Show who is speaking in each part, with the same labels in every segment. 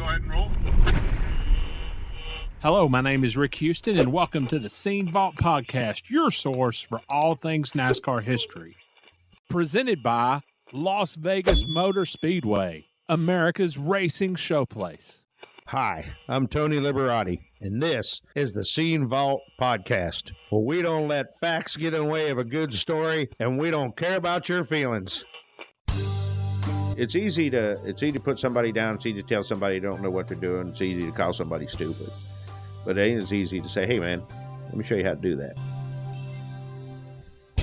Speaker 1: go ahead and roll.
Speaker 2: Hello, my name is Rick Houston, and welcome to the Scene Vault Podcast, your source for all things NASCAR history. Presented by Las Vegas Motor Speedway, America's racing showplace.
Speaker 3: Hi, I'm Tony Liberati, and this is the Scene Vault Podcast, where we don't let facts get in the way of a good story, and we don't care about your feelings. It's easy to put somebody down. It's easy to tell somebody they don't know what they're doing. It's easy to call somebody stupid. But it ain't as easy to say, hey, man, let me show you how to do that.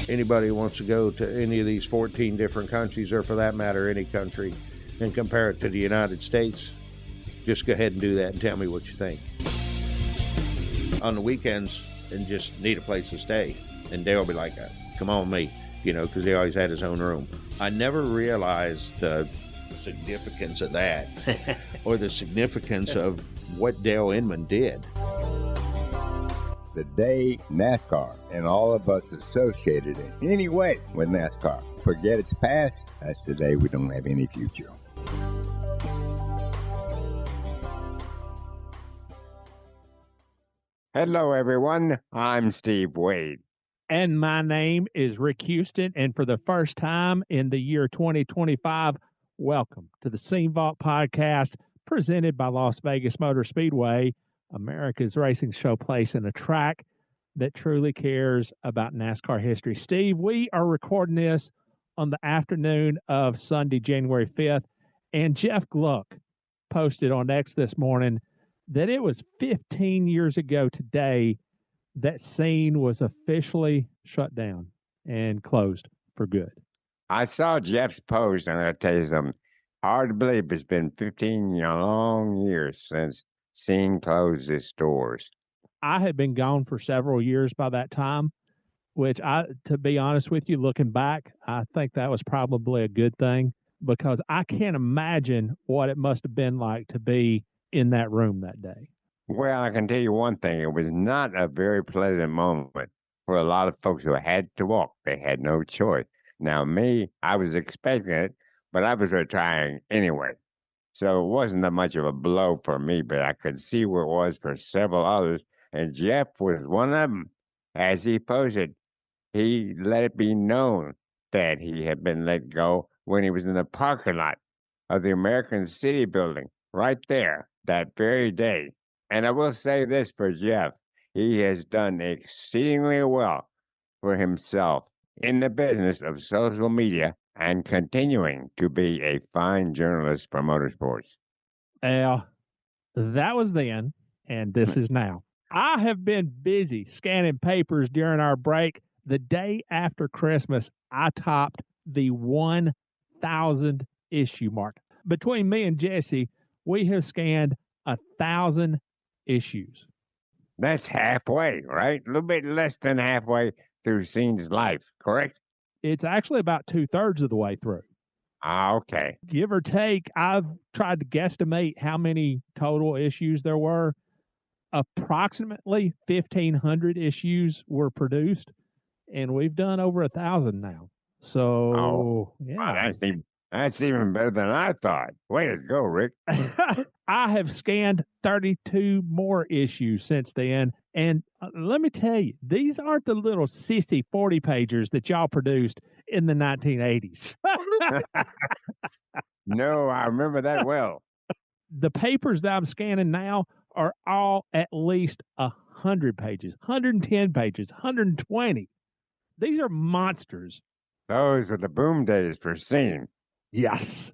Speaker 3: Anybody who wants to go to any of these 14 different countries, or for that matter, any country, and compare it to the United States, just go ahead and do that and tell me what you think. On the weekends, and just need a place to stay. And Dale will be like, come on me, because he always had his own room. I never realized the significance of that or the significance of what Dale Inman did.
Speaker 4: The day NASCAR and all of us associated in any way with NASCAR forget its past, that's the day we don't have any future. Hello, everyone. I'm Steve Wade.
Speaker 2: And my name is Rick Houston, and for the first time in the year 2025, welcome to the Scene Vault Podcast, presented by Las Vegas Motor Speedway, America's racing showplace, and a track that truly cares about NASCAR history. Steve, we are recording this on the afternoon of Sunday, January 5th, and Jeff Gluck posted on X this morning that it was 15 years ago today that scene was officially shut down and closed for good.
Speaker 4: I saw Jeff's post, and I'll tell you something. Hard to believe it's been 15 long years since Scene closed its doors.
Speaker 2: I had been gone for several years by that time, which to be honest with you, looking back, I think that was probably a good thing, because I can't imagine what it must have been like to be in that room that day.
Speaker 4: Well, I can tell you one thing. It was not a very pleasant moment for a lot of folks who had to walk. They had no choice. Now, me, I was expecting it, but I was retiring anyway. So it wasn't that much of a blow for me, but I could see where it was for several others. And Jeff was one of them. As he posted, he let it be known that he had been let go when he was in the parking lot of the American City building right there that very day. And I will say this for Jeff. He has done exceedingly well for himself in the business of social media and continuing to be a fine journalist for motorsports.
Speaker 2: Well, that was then, and this is now. I have been busy scanning papers during our break. The day after Christmas, I topped the 1,000 issue mark. Between me and Jesse, we have scanned 1,000 issues.
Speaker 4: That's halfway, right? A little bit less than halfway through Scene's life, correct?
Speaker 2: It's actually about 2/3 of the way through.
Speaker 4: Okay.
Speaker 2: Give or take, I've tried to guesstimate how many total issues there were. Approximately 1,500 issues were produced, and we've done over 1,000 now. So, yeah.
Speaker 4: Wow, that's even better than I thought. Way to go, Rick.
Speaker 2: I have scanned 32 more issues since then. And let me tell you, these aren't the little sissy 40-pagers that y'all produced in the 1980s.
Speaker 4: No, I remember that well.
Speaker 2: The papers that I'm scanning now are all at least 100 pages, 110 pages, 120. These are monsters.
Speaker 4: Those are the boom days for Scene.
Speaker 2: Yes.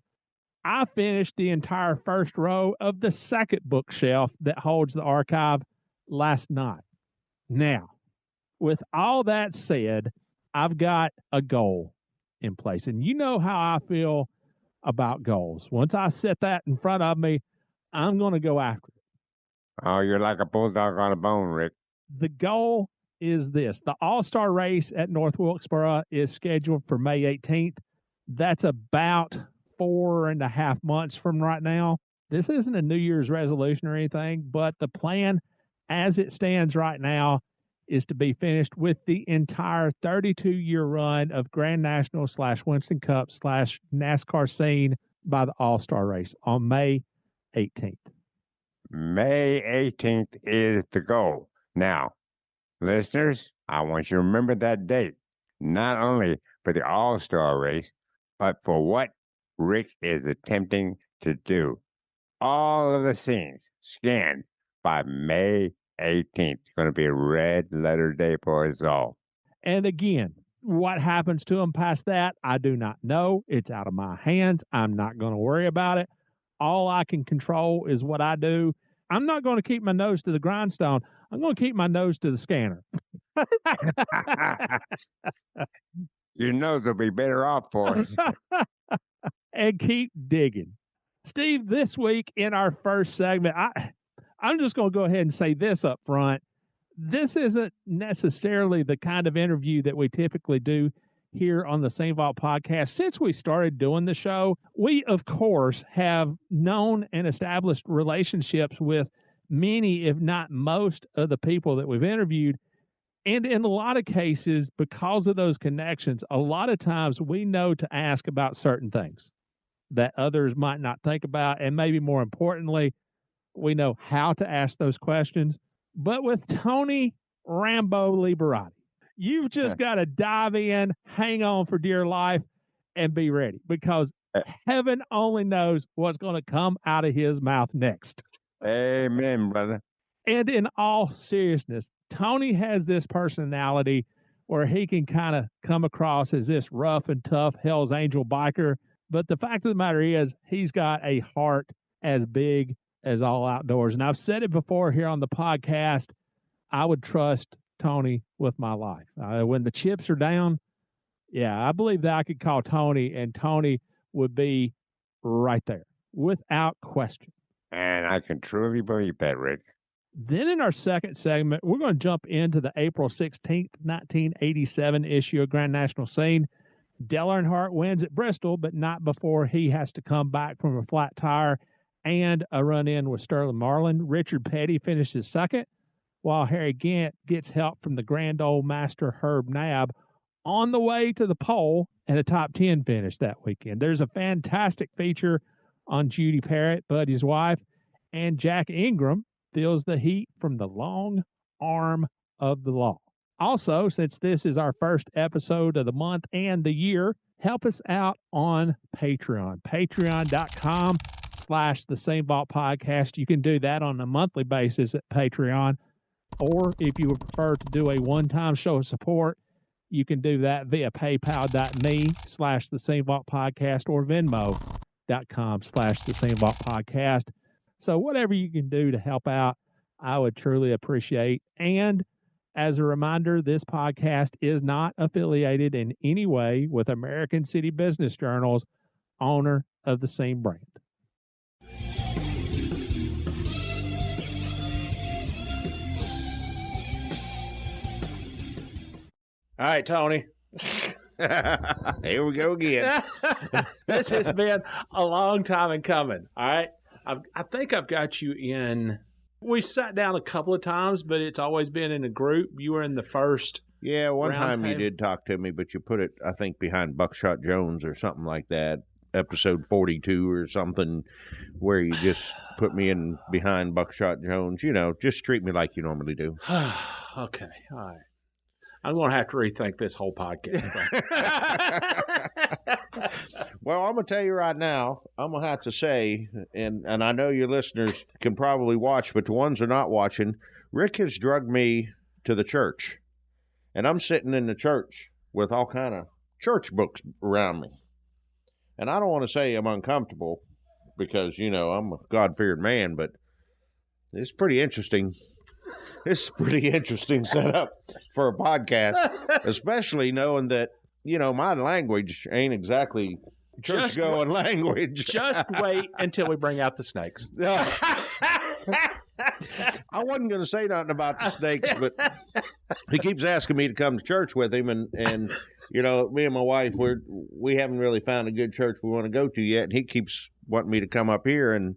Speaker 2: I finished the entire first row of the second bookshelf that holds the archive last night. Now, with all that said, I've got a goal in place. And you know how I feel about goals. Once I set that in front of me, I'm going to go after it.
Speaker 4: Oh, you're like a bulldog on a bone, Rick.
Speaker 2: The goal is this. The All-Star race at North Wilkesboro is scheduled for May 18th. That's about 4.5 months from right now. This isn't a New Year's resolution or anything, but the plan as it stands right now is to be finished with the entire 32-year run of Grand National / Winston Cup / NASCAR Scene by the All-Star race on May 18th.
Speaker 4: May 18th is the goal. Now, listeners, I want you to remember that date, not only for the All-Star race, but for what Rick is attempting to do. All of the scenes scanned by May 18th. It's going to be a red letter day for us all.
Speaker 2: And again, what happens to him past that, I do not know. It's out of my hands. I'm not going to worry about it. All I can control is what I do. I'm not going to keep my nose to the grindstone. I'm going to keep my nose to the scanner.
Speaker 4: Your nose will be better off for it.
Speaker 2: And keep digging. Steve, this week in our first segment, I'm just going to go ahead and say this up front. This isn't necessarily the kind of interview that we typically do here on the Same Vault podcast. Since we started doing the show, we, of course, have known and established relationships with many, if not most, of the people that we've interviewed. And in a lot of cases, because of those connections, a lot of times we know to ask about certain things that others might not think about. And maybe more importantly, we know how to ask those questions. But with Tony Rambo Liberati, you've just got to dive in, hang on for dear life, and be ready, because heaven only knows what's going to come out of his mouth next.
Speaker 4: Amen, brother.
Speaker 2: And in all seriousness, Tony has this personality where he can kind of come across as this rough and tough Hell's Angel biker. But the fact of the matter is, he's got a heart as big as all outdoors. And I've said it before here on the podcast, I would trust Tony with my life. When the chips are down, I believe that I could call Tony, and Tony would be right there without question.
Speaker 4: And I can truly believe that, Rick.
Speaker 2: Then in our second segment, we're going to jump into the April 16th, 1987 issue of Grand National Scene. Dale Earnhardt wins at Bristol, but not before he has to come back from a flat tire and a run-in with Sterling Marlin. Richard Petty finishes second, while Harry Gant gets help from the grand old master Herb Nabb on the way to the pole and a top 10 finish that weekend. There's a fantastic feature on Judy Parrott, Buddy's wife, and Jack Ingram feels the heat from the long arm of the law. Also, since this is our first episode of the month and the year, help us out on Patreon. Patreon.com/The Same Vault Podcast. You can do that on a monthly basis at Patreon. Or if you would prefer to do a one-time show of support, you can do that via paypal.me/The Same Vault Podcast or Venmo.com/The Same Vault Podcast. So whatever you can do to help out, I would truly appreciate. And as a reminder, this podcast is not affiliated in any way with American City Business Journal's owner of the same brand. All right, Tony.
Speaker 3: Here we go again.
Speaker 2: This has been a long time in coming. All right. I think I've got you in. We've sat down a couple of times, but it's always been in a group. You were in the first.
Speaker 3: Yeah, one time you
Speaker 2: table.
Speaker 3: did talk to me, but you put it, I think, behind Buckshot Jones or something like that. Episode 42 or something, where you just put me in behind Buckshot Jones. You know, just treat me like you normally do.
Speaker 2: Okay. All right. I'm going to have to rethink this whole podcast thing.
Speaker 3: Well, I'm going to tell you right now, I'm going to have to say, and I know your listeners can probably watch, but the ones that are not watching, Rick has drugged me to the church. And I'm sitting in the church with all kind of church books around me. And I don't want to say I'm uncomfortable because, you know, I'm a God-fearing man, but it's pretty interesting. It's a pretty interesting setup for a podcast, especially knowing that, you know, my language ain't exactly church-going language.
Speaker 2: Just wait until we bring out the snakes.
Speaker 3: I wasn't going to say nothing about the snakes, but he keeps asking me to come to church with him, and you know, me and my wife, we haven't really found a good church we want to go to yet, and he keeps wanting me to come up here, and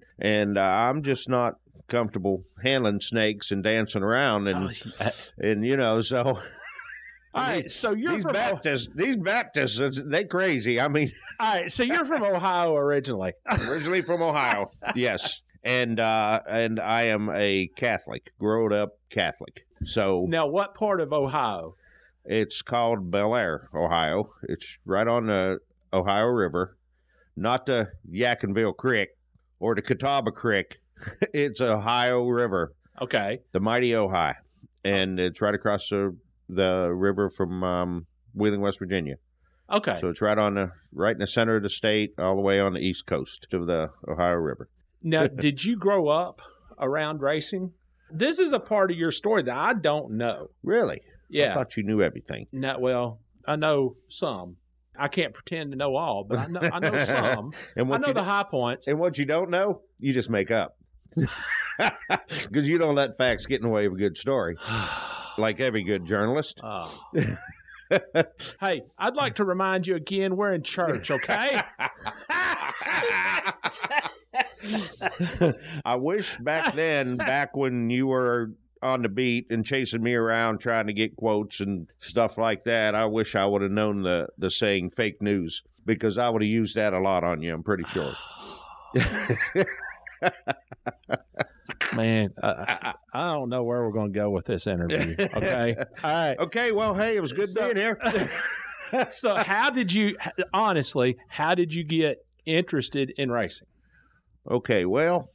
Speaker 3: I'm just not comfortable handling snakes and dancing around, and you know, so.
Speaker 2: All right, so you're
Speaker 3: these
Speaker 2: from
Speaker 3: Baptists. These Baptists, they crazy. I mean,
Speaker 2: all right, so you're from Ohio originally.
Speaker 3: Originally from Ohio, yes. And I am a Catholic, grown up Catholic. So
Speaker 2: Now, what part of Ohio?
Speaker 3: it's called Bel Air, Ohio. It's right on the Ohio River, not the Yakinville Creek or the Catawba Creek. It's Ohio River,
Speaker 2: Okay.
Speaker 3: the mighty Ohio, and it's right across the river from Wheeling, West Virginia.
Speaker 2: Okay.
Speaker 3: So it's right in the center of the state, all the way on the east coast of the Ohio River.
Speaker 2: Now, did you grow up around racing? This is a part of your story that I don't know.
Speaker 3: Really?
Speaker 2: Yeah.
Speaker 3: I thought you knew everything.
Speaker 2: No, well, I know some. I can't pretend to know all, but I know some.
Speaker 3: And
Speaker 2: I know the high points.
Speaker 3: And what you don't know, you just make up. Because you don't let facts get in the way of a good story, like every good journalist.
Speaker 2: Oh. Hey, I'd like to remind you again, we're in church, okay?
Speaker 3: I wish back when you were on the beat and chasing me around trying to get quotes and stuff like that, I wish I would have known the saying fake news, because I would have used that a lot on you, I'm pretty sure.
Speaker 2: Man, I don't know where we're going to go with this interview, okay? All right.
Speaker 3: Okay, well, hey, it was good being here.
Speaker 2: So how did you get interested in racing?
Speaker 3: Okay, well,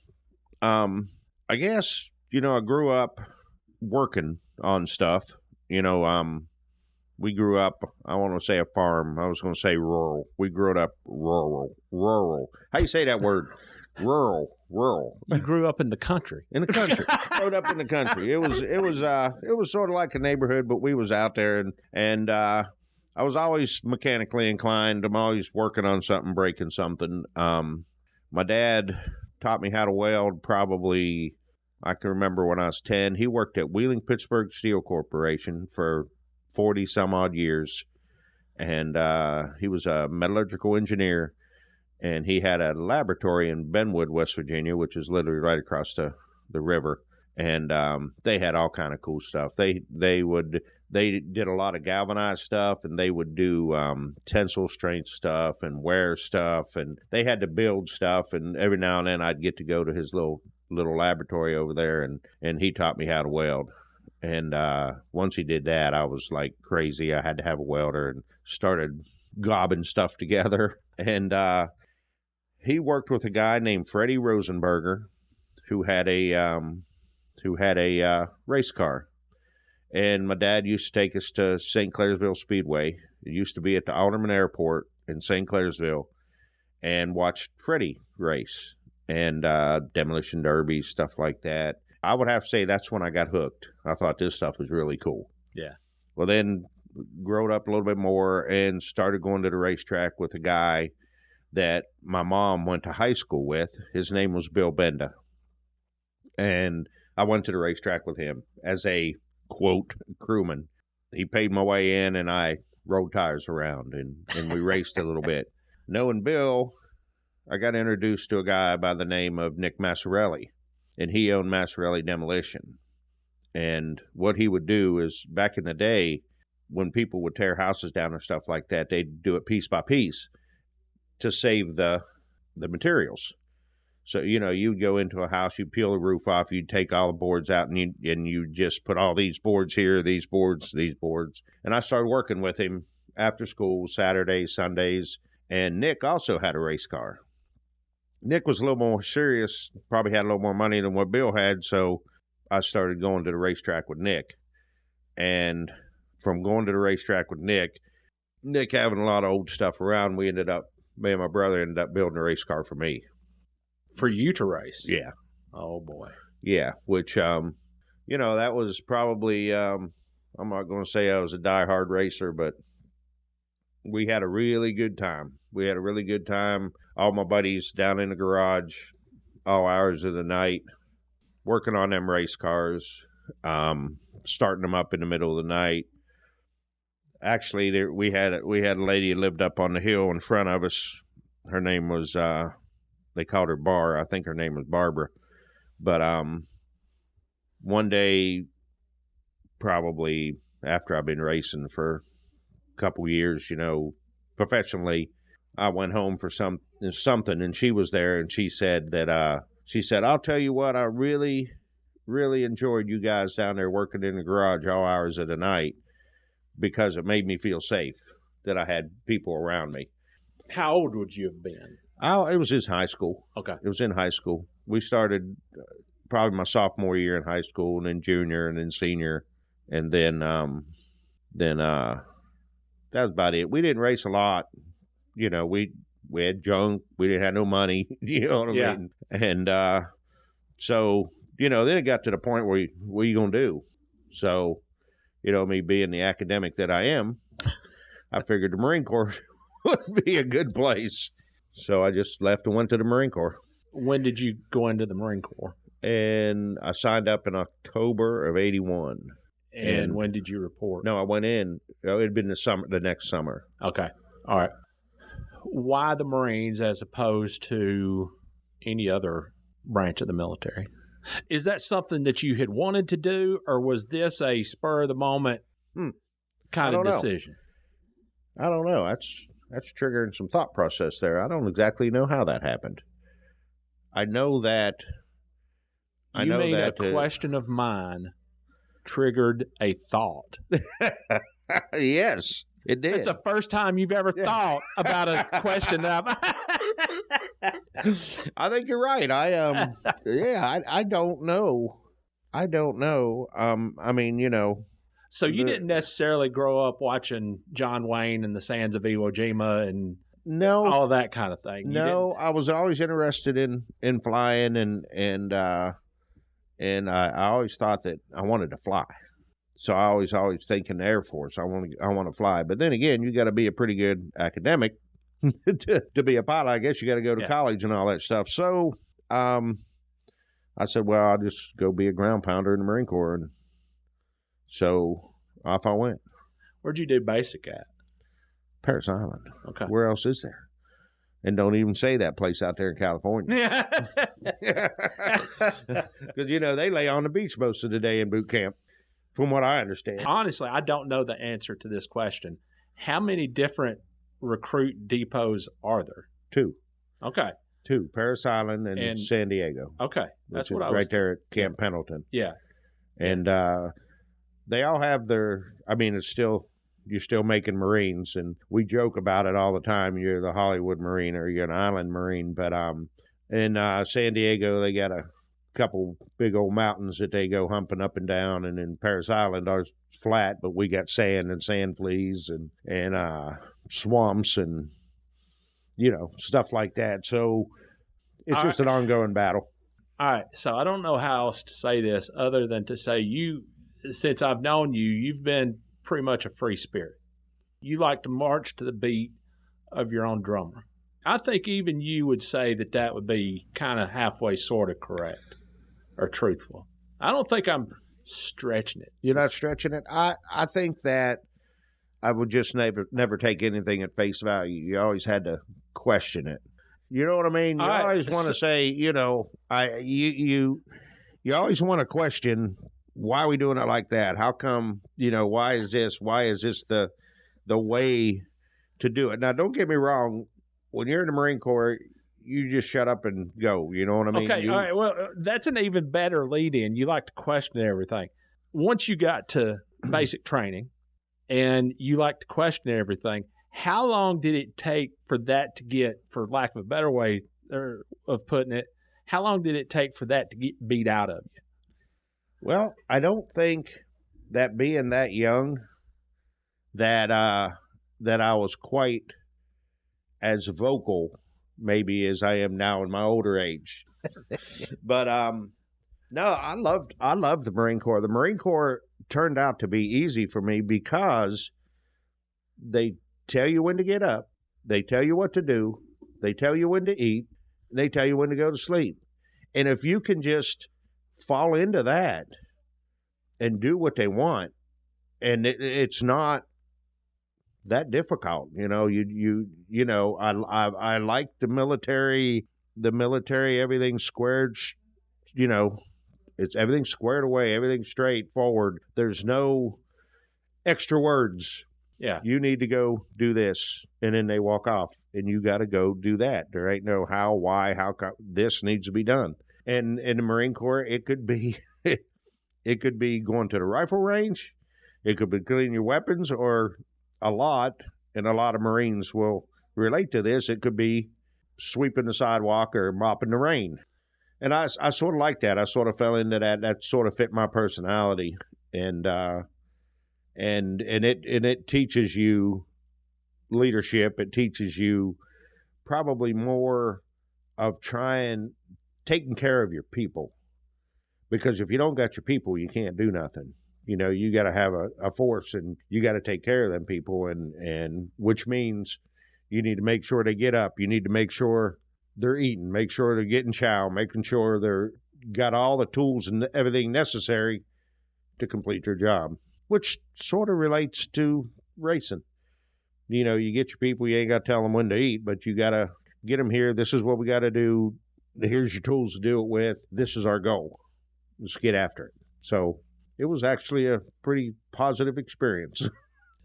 Speaker 3: I guess, I grew up working on stuff. We grew up, I want to say a farm. I was going to say rural. We grew up rural. How you say that word? Rural.
Speaker 2: You grew up in the country.
Speaker 3: In the country. Growed up in the country. It was sort of like a neighborhood, but we was out there, and I was always mechanically inclined. I'm always working on something, breaking something. My dad taught me how to weld probably, I can remember when I was 10. He worked at Wheeling Pittsburgh Steel Corporation for 40 some odd years, and he was a metallurgical engineer, and he had a laboratory in Benwood, West Virginia, which is literally right across the river, and they had all kind of cool stuff. They did a lot of galvanized stuff, and they would do tensile strength stuff and wear stuff, and they had to build stuff, and every now and then I'd get to go to his little laboratory over there, and he taught me how to weld. And once he did that, I was like crazy. I had to have a welder and started gobbing stuff together. And he worked with a guy named Freddie Rosenberger, who had a race car. And my dad used to take us to St. Clairsville Speedway. It used to be at the Alderman Airport in St. Clairsville, and watch Freddie race and demolition derby, stuff like that. I would have to say that's when I got hooked. I thought this stuff was really cool.
Speaker 2: Yeah.
Speaker 3: Well, then growed up a little bit more and started going to the racetrack with a guy that my mom went to high school with. His name was Bill Benda. And I went to the racetrack with him as a, quote, crewman. He paid my way in, and I rode tires around, and we raced a little bit. Knowing Bill, I got introduced to a guy by the name of Nick Massarelli, and he owned Massarelli Demolition. And what he would do is, back in the day, when people would tear houses down or stuff like that, they'd do it piece by piece to save the materials. So, you'd go into a house, you'd peel the roof off, you'd take all the boards out, and you just put all these boards here, these boards. And I started working with him after school, Saturdays, Sundays. And Nick also had a race car. Nick was a little more serious, probably had a little more money than what Bill had, so I started going to the racetrack with Nick. And from going to the racetrack with Nick having a lot of old stuff around, me and my brother ended up building a race car for me.
Speaker 2: For you to race?
Speaker 3: Yeah.
Speaker 2: Oh, boy.
Speaker 3: Yeah, which, that was probably, I'm not going to say I was a diehard racer, but we had a really good time. All my buddies down in the garage, all hours of the night, working on them race cars, starting them up in the middle of the night. Actually, we had a lady who lived up on the hill in front of us. Her name was, they called her Bar. I think her name was Barbara. But one day, probably after I've been racing for a couple years, professionally, I went home for something, and she was there, and she said that She said, I'll tell you what, I really, really enjoyed you guys down there working in the garage all hours of the night because it made me feel safe that I had people around me.
Speaker 2: How old would you have been?
Speaker 3: It was in high school.
Speaker 2: Okay.
Speaker 3: It was in high school. We started probably my sophomore year in high school, and then junior, and then senior, and then that was about it. We didn't race a lot. You know, we had junk. We didn't have no money. You know what I mean? And so, you know, then it got to the point where what are you going to do? So, you know, me being the academic that I am, I figured the Marine Corps would be a good place. So I just left and went to the Marine Corps.
Speaker 2: When did you go into the Marine Corps?
Speaker 3: And I signed up in October of 81.
Speaker 2: And when did you report?
Speaker 3: No, I went in. It had been the next summer.
Speaker 2: Okay. All right. Why the Marines as opposed to any other branch of the military? Is that something that you had wanted to do, or was this a spur of the moment kind of decision?
Speaker 3: I don't know. That's triggering some thought process there. I don't exactly know how that happened. I know that.
Speaker 2: A question of mine triggered a thought.
Speaker 3: Yes, it did.
Speaker 2: It's the first time you've ever thought about a question that
Speaker 3: I think you're right. I don't know. I mean, you know.
Speaker 2: So you didn't necessarily grow up watching John Wayne and the Sands of Iwo Jima and all of that kind of thing.
Speaker 3: No, I was always interested in flying and I always thought that I wanted to fly. So I always think in the Air Force, I want to fly. But then again, you got to be a pretty good academic to be a pilot. I guess you got to go to college and all that stuff. So I said, well, I'll just go be a ground pounder in the Marine Corps. And so off I went.
Speaker 2: Where'd you do basic at?
Speaker 3: Parris Island.
Speaker 2: Okay.
Speaker 3: Where else is there? And don't even say that place out there in California. Because, you know, they lay on the beach most of the day in boot camp, from what I understand.
Speaker 2: Honestly, I don't know the answer to this question. How many different recruit depots are there?
Speaker 3: 2.
Speaker 2: Okay.
Speaker 3: 2. Parris Island and San Diego.
Speaker 2: Okay. That's what I
Speaker 3: was
Speaker 2: right
Speaker 3: there at Camp Pendleton.
Speaker 2: Yeah.
Speaker 3: And they all have you're still making Marines, and we joke about it all the time. You're the Hollywood Marine or you're an island Marine. But in San Diego, they got a couple big old mountains that they go humping up and down. And in Parris Island, ours flat, but we got sand and sand fleas and swamps and, you know, stuff like that. So it's just an ongoing battle.
Speaker 2: All right. So I don't know how else to say this other than to say since I've known you, you've been pretty much a free spirit. You like to march to the beat of your own drummer. I think even you would say that would be kind of halfway sort of correct or truthful. I don't think I'm stretching it.
Speaker 3: You're not stretching it? I think that I would just never take anything at face value. You always had to question it. You know what I mean? You always want to say, you know, you always want to question, why are we doing it like that? How come, you know, why is this the way to do it? Now, don't get me wrong. When you're in the Marine Corps, you just shut up and go. You know what I mean?
Speaker 2: Okay, all right. Well, that's an even better lead-in. You like to question everything. Once you got to basic training and you like to question everything, how long did it take for that to get, for lack of a better way of putting it, how long did it take for that to get beat out of you?
Speaker 3: Well, I don't think that being that young that I was quite as vocal maybe as I am now in my older age. But no, I loved the Marine Corps. The Marine Corps turned out to be easy for me because they tell you when to get up, they tell you what to do, they tell you when to eat, and they tell you when to go to sleep. And if you can just fall into that and do what they want, and it's not that difficult, you know. You know, I like the military. Everything's squared, you know. It's everything's squared away, everything's straightforward. There's no extra words.
Speaker 2: Yeah,
Speaker 3: you need to go do this, and then they walk off, and you got to go do that. There ain't no how, why, how this needs to be done. And in the Marine Corps, it could be it could be going to the rifle range, it could be cleaning your weapons, or a lot of Marines will relate to this. It could be sweeping the sidewalk or mopping the rain. And I sort of like that. I sort of fell into that. That sort of fit my personality, and it teaches you leadership. It teaches you probably more of taking care of your people, because if you don't got your people, you can't do nothing. You know, you got to have a force, and you got to take care of them people, and which means you need to make sure they get up. You need to make sure they're eating, make sure they're getting chow, making sure they're got all the tools and everything necessary to complete their job, which sort of relates to racing. You know, you get your people, you ain't got to tell them when to eat, but you got to get them here. This is what we got to do. Here's your tools to do it with. This is our goal. Let's get after it. So it was actually a pretty positive experience.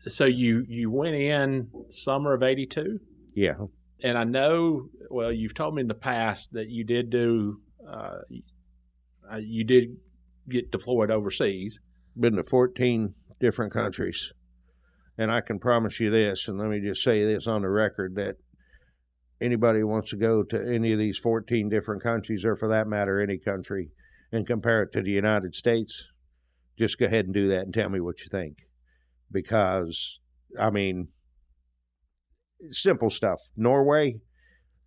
Speaker 2: So you went in summer of 82?
Speaker 3: Yeah.
Speaker 2: And I know, well, you've told me in the past that you did you did get deployed overseas.
Speaker 3: Been to 14 different countries. And I can promise you this, and let me just say this on the record, that anybody who wants to go to any of these 14 different countries, or for that matter, any country, and compare it to the United States, just go ahead and do that and tell me what you think. Because, I mean, simple stuff. Norway,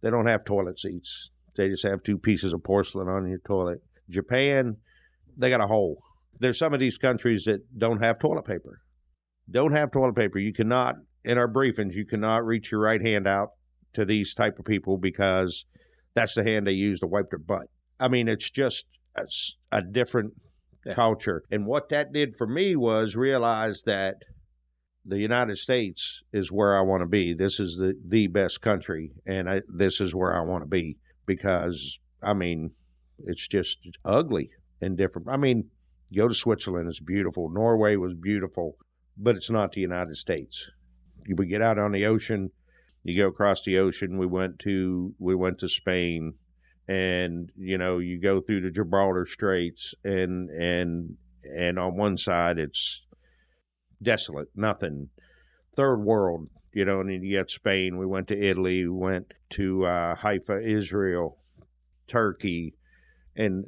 Speaker 3: they don't have toilet seats. They just have 2 pieces of porcelain on your toilet. Japan, they got a hole. There's some of these countries that don't have toilet paper. Don't have toilet paper. You cannot, in our briefings, you cannot reach your right hand out to these type of people, because that's the hand they use to wipe their butt. I mean, it's just a different culture. And what that did for me was realize that the United States is where I want to be. This is the best country, and this is where I want to be, because, I mean, it's just ugly and different. I mean, go to Switzerland, it's beautiful. Norway was beautiful, but it's not the United States. We get out on the ocean, you go across the ocean. We went to Spain, and you know, you go through the Gibraltar Straits, and on one side it's desolate, nothing, third world, you know, and then you got Spain. We went to Italy, we went to Haifa, Israel, Turkey, and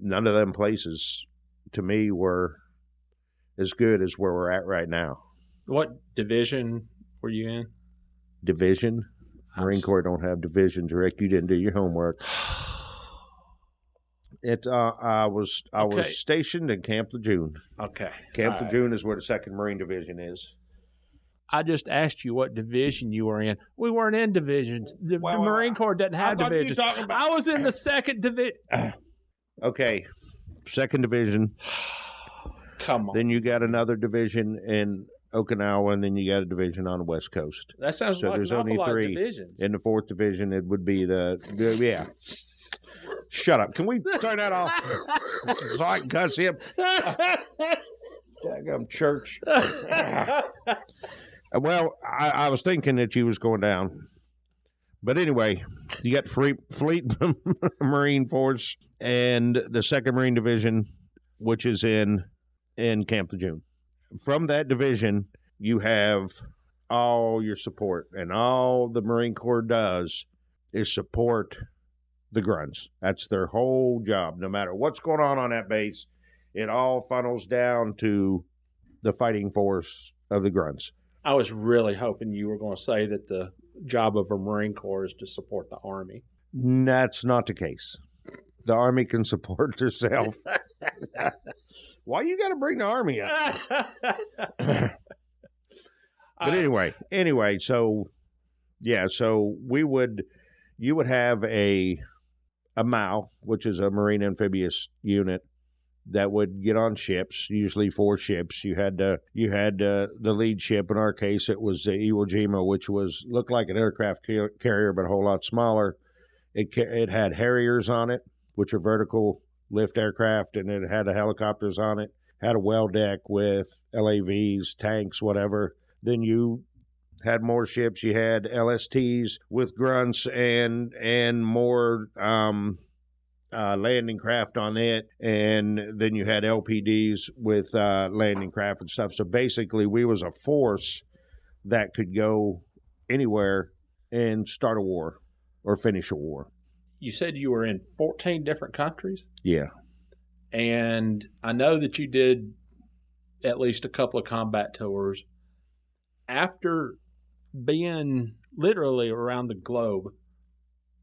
Speaker 3: none of them places to me were as good as where we're at right now.
Speaker 2: What division were you in?
Speaker 3: Division? Marine Corps don't have divisions, Rick. You didn't do your homework. I was stationed in Camp Lejeune.
Speaker 2: Okay.
Speaker 3: Camp Lejeune is where the 2nd Marine Division is.
Speaker 2: I just asked you what division you were in. We weren't in divisions. The Marine Corps doesn't have divisions. I was in the 2nd division.
Speaker 3: Okay. 2nd Division.
Speaker 2: Come on.
Speaker 3: Then you got another division in Okinawa, and then you got a division on the West Coast.
Speaker 2: That sounds like
Speaker 3: there's
Speaker 2: an awful
Speaker 3: only
Speaker 2: lot
Speaker 3: 3
Speaker 2: of divisions.
Speaker 3: In the 4th Division, it would be yeah. Shut up. Can we turn that off so I can cuss him? Daggum church. Well, I was thinking that you was going down. But anyway, you got Fleet Marine Force and the 2nd Marine Division, which is in Camp Lejeune. From that division, you have all your support, and all the Marine Corps does is support the grunts. That's their whole job. No matter what's going on that base, it all funnels down to the fighting force of the grunts.
Speaker 2: I was really hoping you were going to say that the job of a Marine Corps is to support the Army.
Speaker 3: That's not the case. The Army can support itself. Why you got to bring the Army up? But anyway, so yeah, so you would have a MAU, which is a Marine Amphibious Unit, that would get on ships, usually 4 ships. You had the lead ship. In our case, it was the Iwo Jima, which looked like an aircraft carrier, but a whole lot smaller. It had Harriers on it, which are vertical lift aircraft, and it had the helicopters on it. Had a well deck with LAVs, tanks, whatever. Then you had more ships. You had LSTs with grunts and more landing craft on it, and then you had LPDs with landing craft and stuff. So basically, we was a force that could go anywhere and start a war or finish a war.
Speaker 2: You said you were in 14 different countries?
Speaker 3: Yeah.
Speaker 2: And I know that you did at least a couple of combat tours. After being literally around the globe,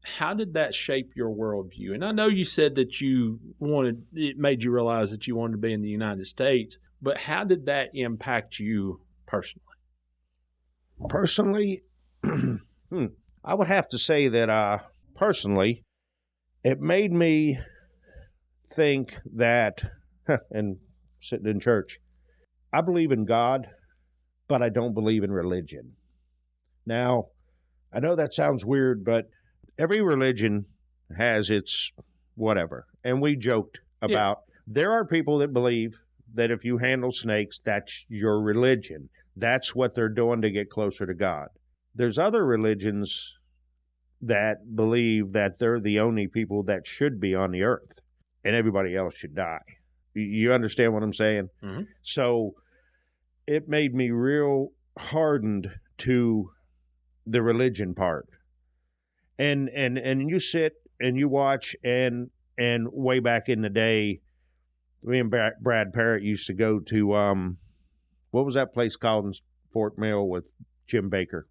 Speaker 2: how did that shape your worldview? And I know you said that it made you realize that you wanted to be in the United States, but how did that impact you personally?
Speaker 3: Personally, I would have to say that personally, it made me think that, and sitting in church, I believe in God, but I don't believe in religion. Now, I know that sounds weird, but every religion has its whatever. And we joked about, there are people that believe that if you handle snakes, that's your religion. That's what they're doing to get closer to God. There's other religions that believe that they're the only people that should be on the earth and everybody else should die. You understand what I'm saying?
Speaker 2: Mm-hmm.
Speaker 3: So it made me real hardened to the religion part. And you sit and you watch, and way back in the day, me and Brad Parrott used to go to, what was that place called in Fort Mill with Jim Baker?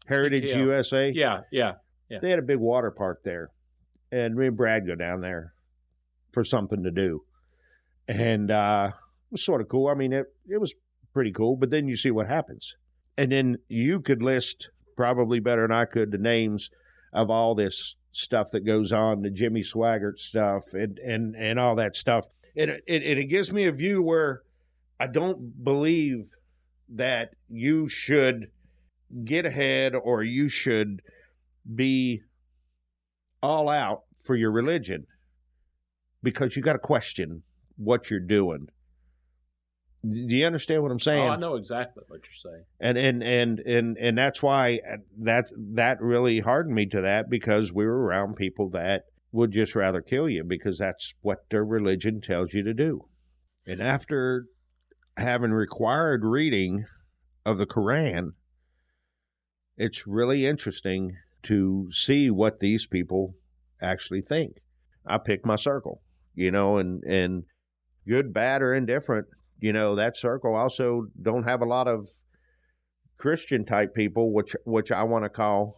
Speaker 3: Heritage USA?
Speaker 2: Yeah.
Speaker 3: They had a big water park there. And me and Brad go down there for something to do. And it was sort of cool. I mean, it was pretty cool, but then you see what happens. And then you could list, probably better than I could, the names of all this stuff that goes on, the Jimmy Swaggart stuff and all that stuff. It gives me a view where I don't believe that you should get ahead or you should be all out for your religion, because you got to question what you're doing. Do you understand what I'm saying?
Speaker 2: Oh, I know exactly what you're saying.
Speaker 3: And that's why that really hardened me to that, because we were around people that would just rather kill you because that's what their religion tells you to do. And after having required reading of the Quran, it's really interesting to see what these people actually think. I pick my circle, and good, bad, or indifferent. That circle also don't have a lot of Christian type people, which I want to call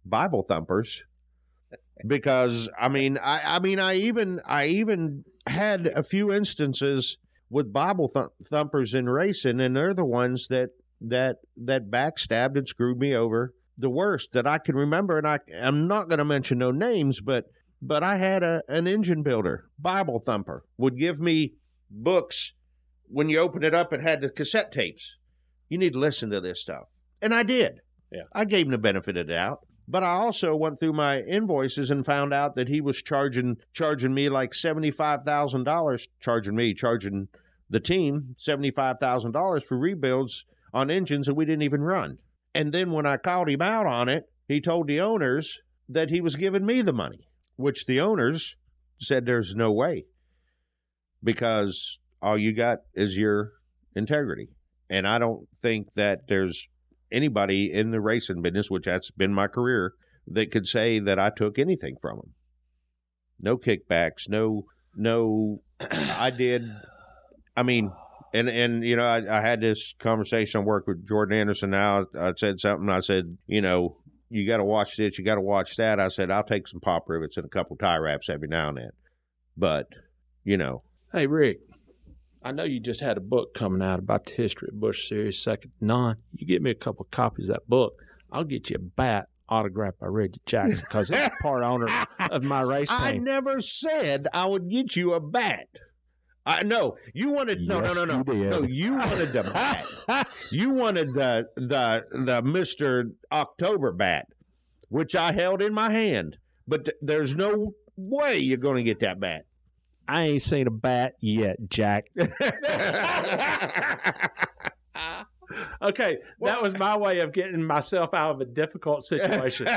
Speaker 3: Bible thumpers, because I even had a few instances with Bible thumpers in racing, and they're the ones that backstabbed and screwed me over the worst that I can remember. And I'm not going to mention no names, but I had an engine builder, Bible thumper, would give me books. When you open it up, it had the cassette tapes. You need to listen to this stuff. And I did.
Speaker 2: Yeah.
Speaker 3: I gave him the benefit of the doubt. But I also went through my invoices and found out that he was charging me like $75,000, charging the team $75,000 for rebuilds on engines that we didn't even run. And then when I called him out on it, he told the owners that he was giving me the money, which the owners said there's no way, because all you got is your integrity. And I don't think that there's anybody in the racing business, which that's been my career, that could say that I took anything from them. No kickbacks, no, I did. I mean, and I had this conversation. I work with Jordan Anderson now. I said something. I said, you got to watch this, you got to watch that. I said, I'll take some pop rivets and a couple tie wraps every now and then. But,
Speaker 2: Hey, Rick, I know you just had a book coming out about the history of Busch Series, second to none. You get me a couple of copies of that book, I'll get you a bat autographed by Reggie Jackson, because he's part owner of my race team.
Speaker 3: I never said I would get you a bat. No, you wanted no. No, you wanted the bat. You wanted the Mr. October bat, which I held in my hand. But there's no way you're going to get that bat.
Speaker 2: I ain't seen a bat yet, Jack. Okay, that was my way of getting myself out of a difficult situation.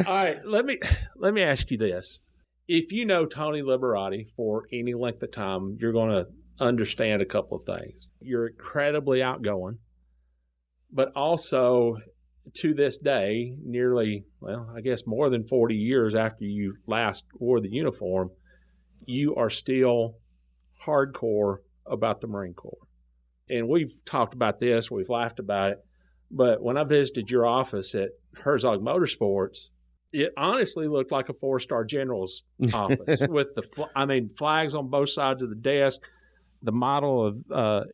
Speaker 2: All right, let me ask you this. If you know Tony Liberati for any length of time, you're going to understand a couple of things. You're incredibly outgoing, but also to this day, nearly, well, I guess more than 40 years after you last wore the uniform, you are still hardcore about the Marine Corps. And we've talked about this, we've laughed about it, but when I visited your office at Herzog Motorsports, it honestly looked like a four-star general's office with flags on both sides of the desk, the model of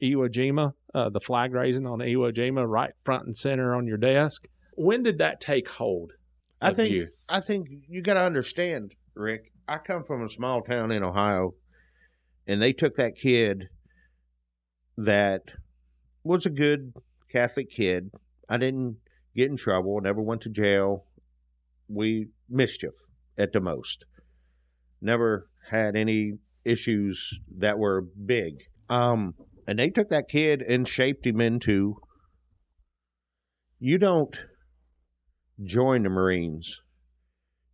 Speaker 2: Iwo Jima, the flag raising on Iwo Jima right front and center on your desk. When did that take hold?
Speaker 3: I think you got to understand, Rick, I come from a small town in Ohio, and they took that kid that was a good Catholic kid. I didn't get in trouble, never went to jail. We mischief at the most. Never had any issues that were big. And they took that kid and shaped him into, you don't join the Marines,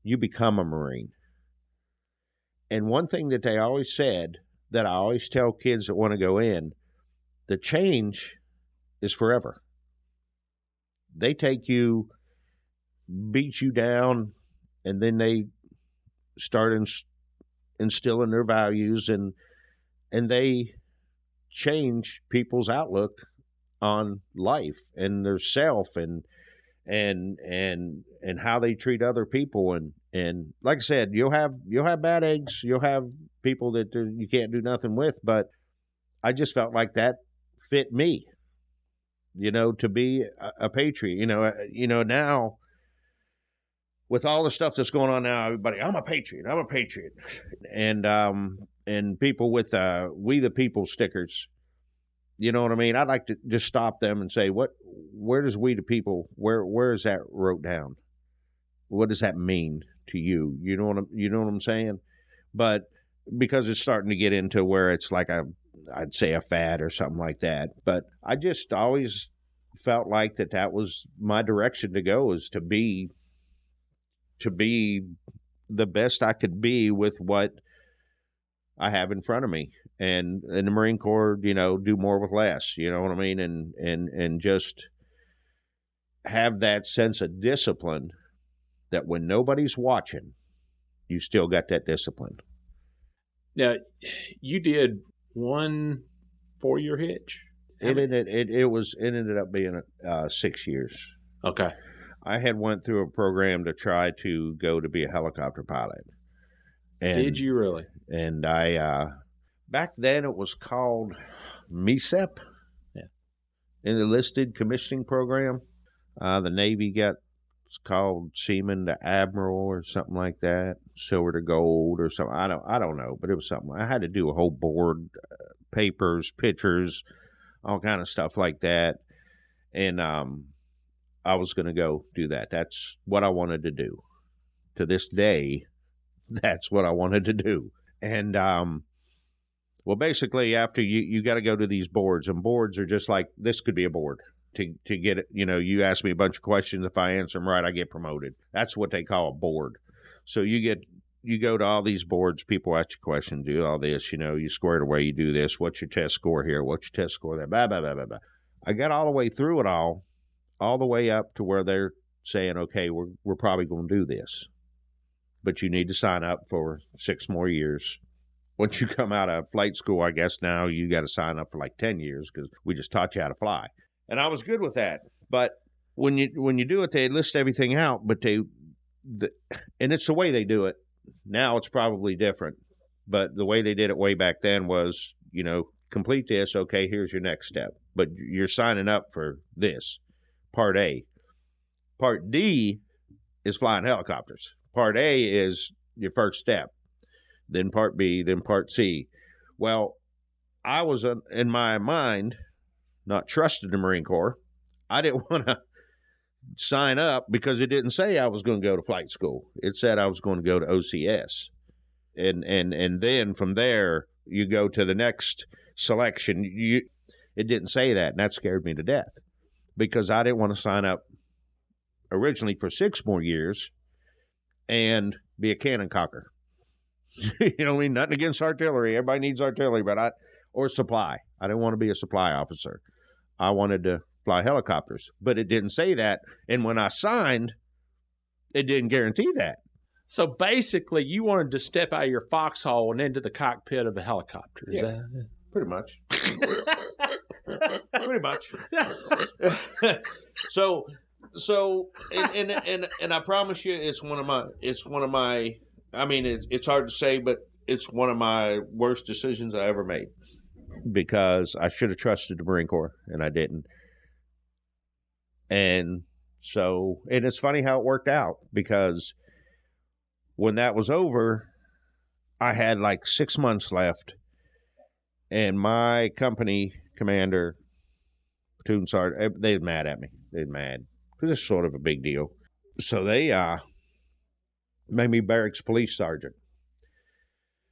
Speaker 3: you become a Marine. And one thing that they always said, that I always tell kids that want to go in, the change is forever. They take you, beat you down, and then they start instilling their values, and they change people's outlook on life and their self and how they treat other people. And like I said, you'll have bad eggs, you'll have people that you can't do nothing with, but I just felt like that fit me, to be a patriot. Now with all the stuff that's going on now, everybody, I'm a patriot, and people with "We the People" stickers. You know what I mean? I'd like to just stop them and say, where does "We the People"? Where is that wrote down? What does that mean to you? You know what I'm saying? But because it's starting to get into where it's like I'd say a fad or something like that. But I just always felt like that was my direction to go, is to be the best I could be with what I have in front of me. And in the Marine Corps, do more with less, you know what I mean? And just have that sense of discipline that when nobody's watching, you still got that discipline.
Speaker 2: Now, you did 1 4-year hitch?
Speaker 3: It ended up being 6 years.
Speaker 2: Okay.
Speaker 3: I had went through a program to try to go to be a helicopter pilot. And,
Speaker 2: did you really?
Speaker 3: And I, back then it was called MESEP, an enlisted commissioning program. The Navy got, it's called Seaman to Admiral or something like that, silver to gold or something. I don't know, but it was something. I had to do a whole board, papers, pictures, all kind of stuff like that. And I was going to go do that. That's what I wanted to do. To this day, that's what I wanted to do. And, well, basically, after you got to go to these boards, and boards are just like, this could be a board. To get it, you ask me a bunch of questions. If I answer them right, I get promoted. That's what they call a board. So you go to all these boards, people ask you questions, do all this, you square it away, you do this. What's your test score here? What's your test score there? Blah, blah, blah, blah, blah. I got all the way through it all the way up to where they're saying, okay, we're probably going to do this, but you need to sign up for 6 more years. Once you come out of flight school, I guess now you got to sign up for like 10 years because we just taught you how to fly. And I was good with that. But when you do it, they list everything out, but and it's the way they do it. Now it's probably different, but the way they did it way back then was, complete this. Okay, here's your next step, but you're signing up for this. Part A. Part D is flying helicopters. Part A is your first step. Then Part B, then Part C. Well, I was in my mind not trusting the Marine Corps. I didn't want to sign up because it didn't say I was going to go to flight school. It said I was going to go to OCS. And then from there, you go to the next selection. It didn't say that, and that scared me to death because I didn't want to sign up originally for 6 more years and be a cannon cocker. You know what I mean? Nothing against artillery. Everybody needs artillery, but or supply. I didn't want to be a supply officer. I wanted to fly helicopters, but it didn't say that. And when I signed, it didn't guarantee that.
Speaker 2: So basically, you wanted to step out of your foxhole and into the cockpit of a helicopter. Is
Speaker 3: Yeah.
Speaker 2: that?
Speaker 3: Pretty much. Pretty much. So and I promise you, it's one of my. I mean, it's hard to say, but it's one of my worst decisions I ever made, because I should have trusted the Marine Corps and I didn't. And so, and it's funny how it worked out, because when that was over, I had like 6 months left, and my company commander, platoon sergeant, they were mad at me. They were mad because it's sort of a big deal. So they made me barracks police sergeant.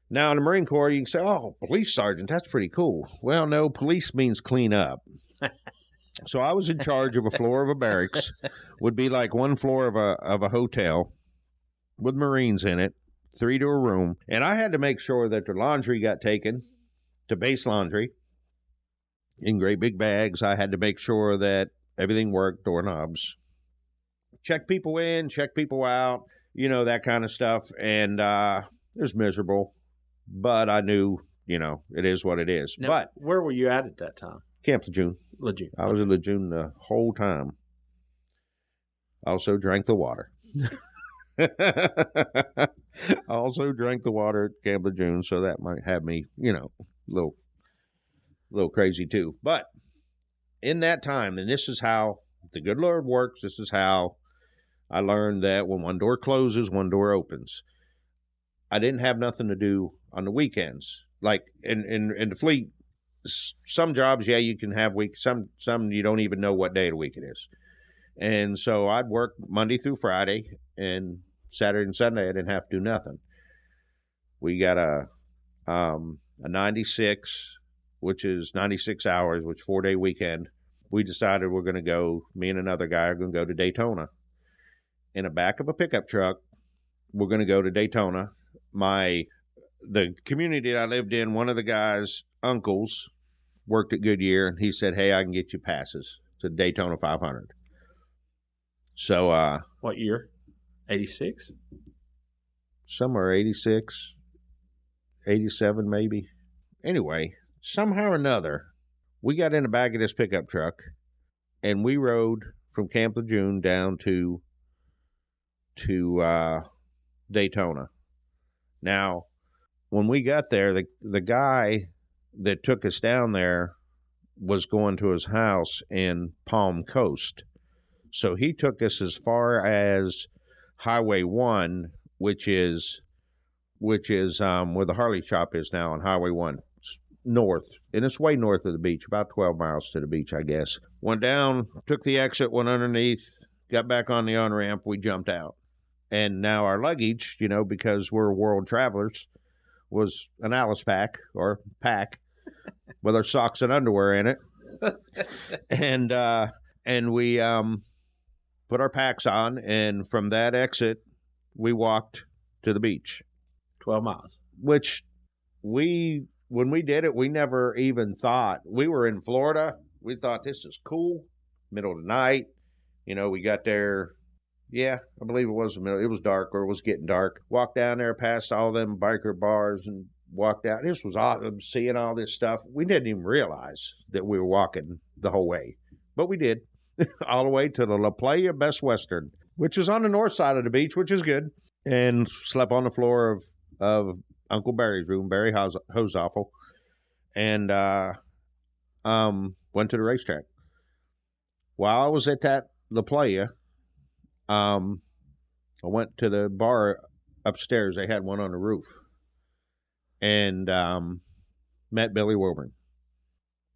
Speaker 3: Now in the Marine Corps, you can say, "Oh, police sergeant, that's pretty cool." Well, no, police means clean up. So I was in charge of a floor of a barracks, would be like one floor of a hotel with Marines in it, 3 to a room. And I had to make sure that the laundry got taken to base laundry in great big bags. I had to make sure that everything worked, doorknobs, check people in, check people out, you know, that kind of stuff. And it was miserable, but I knew, you know, it is what it is.
Speaker 2: Now,
Speaker 3: but
Speaker 2: where were you at that time?
Speaker 3: Camp Lejeune.
Speaker 2: Lejeune.
Speaker 3: I was in Lejeune the whole time. I also drank the water. I also drank the water at Camp Lejeune, so that might have me, you know, a little crazy too. But in that time, and this is how the good Lord works, this is how I learned that when one door closes, one door opens. I didn't have nothing to do on the weekends. Like in the fleet, some jobs, yeah, you can have some you don't even know what day of the week it is. And so I'd work Monday through Friday, and Saturday and Sunday I didn't have to do nothing. We got a 96, which is 96 hours, which 4-day weekend. We decided we're going to go, me and another guy are going to go to Daytona. In the back of a pickup truck, we're going to go to Daytona. The community I lived in, one of the guys' uncles worked at Goodyear, and he said, "Hey, I can get you passes to Daytona 500. So,
Speaker 2: What year? 86?
Speaker 3: Somewhere 86, 87 maybe. Anyway, somehow or another, we got in the back of this pickup truck, and we rode from Camp Lejeune down to Daytona. Now, when we got there, the guy that took us down there was going to his house in Palm Coast. So he took us as far as Highway 1, which is where the Harley shop is now on Highway 1, north. And it's way north of the beach, about 12 miles to the beach, I guess. Went down, took the exit, went underneath, got back on the on-ramp, we jumped out. And now our luggage, you know, because we're world travelers, was an Alice pack or pack with our socks and underwear in it. And we put our packs on, and from that exit, we walked to the beach.
Speaker 2: 12 miles.
Speaker 3: Which when we did it, we never even thought. We were in Florida. We thought this is cool. Middle of the night. You know, we got there. Yeah, I believe it was the middle. It was dark, or it was getting dark. Walked down there past all them biker bars and walked out. This was awesome, seeing all this stuff. We didn't even realize that we were walking the whole way, but we did. All the way to the La Playa Best Western, which is on the north side of the beach, which is good. And slept on the floor of Uncle Barry's room, Barry Hosoffel, and went to the racetrack. While I was at that La Playa, I went to the bar upstairs. They had one on the roof, and met Billy Wilburn.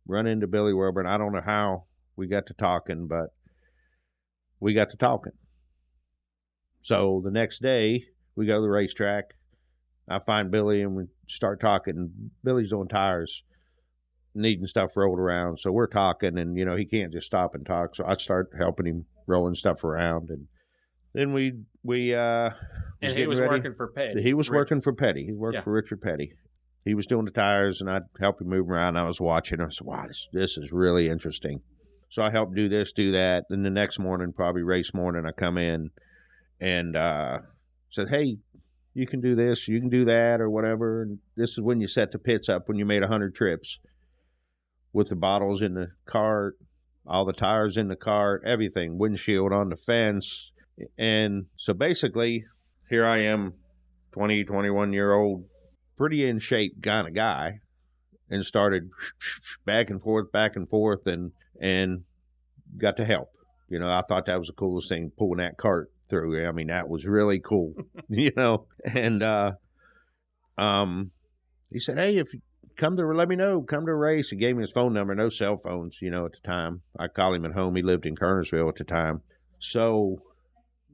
Speaker 3: Run into Billy Wilburn. I don't know how we got to talking, but we got to talking. So the next day, we go to the racetrack. I find Billy, and we start talking. Billy's doing tires, needing stuff rolled around. So we're talking, and, you know, he can't just stop and talk. So I start helping him rolling stuff around. And Then we
Speaker 2: And he was
Speaker 3: ready.
Speaker 2: working for Petty.
Speaker 3: He was
Speaker 2: Richard.
Speaker 3: working for Petty. He worked for Richard Petty. He was doing the tires, and I'd help him move around. I was watching. I said, wow, this is really interesting. So I helped do this, do that. Then the next morning, probably race morning, I come in and said, hey, you can do this, you can do that, or whatever. And this is when you set the pits up, when you made 100 trips with the bottles in the cart, all the tires in the cart, everything, windshield on the fence. And so basically, here I am, 20, 21-year-old, pretty in shape kind of guy, and started back and forth, and got to help. You know, I thought that was the coolest thing, pulling that cart through. I mean, that was really cool, you know. And he said, hey, if you let me know, come to a race. He gave me his phone number, no cell phones, you know, at the time. I called him at home. He lived in Kernersville at the time. So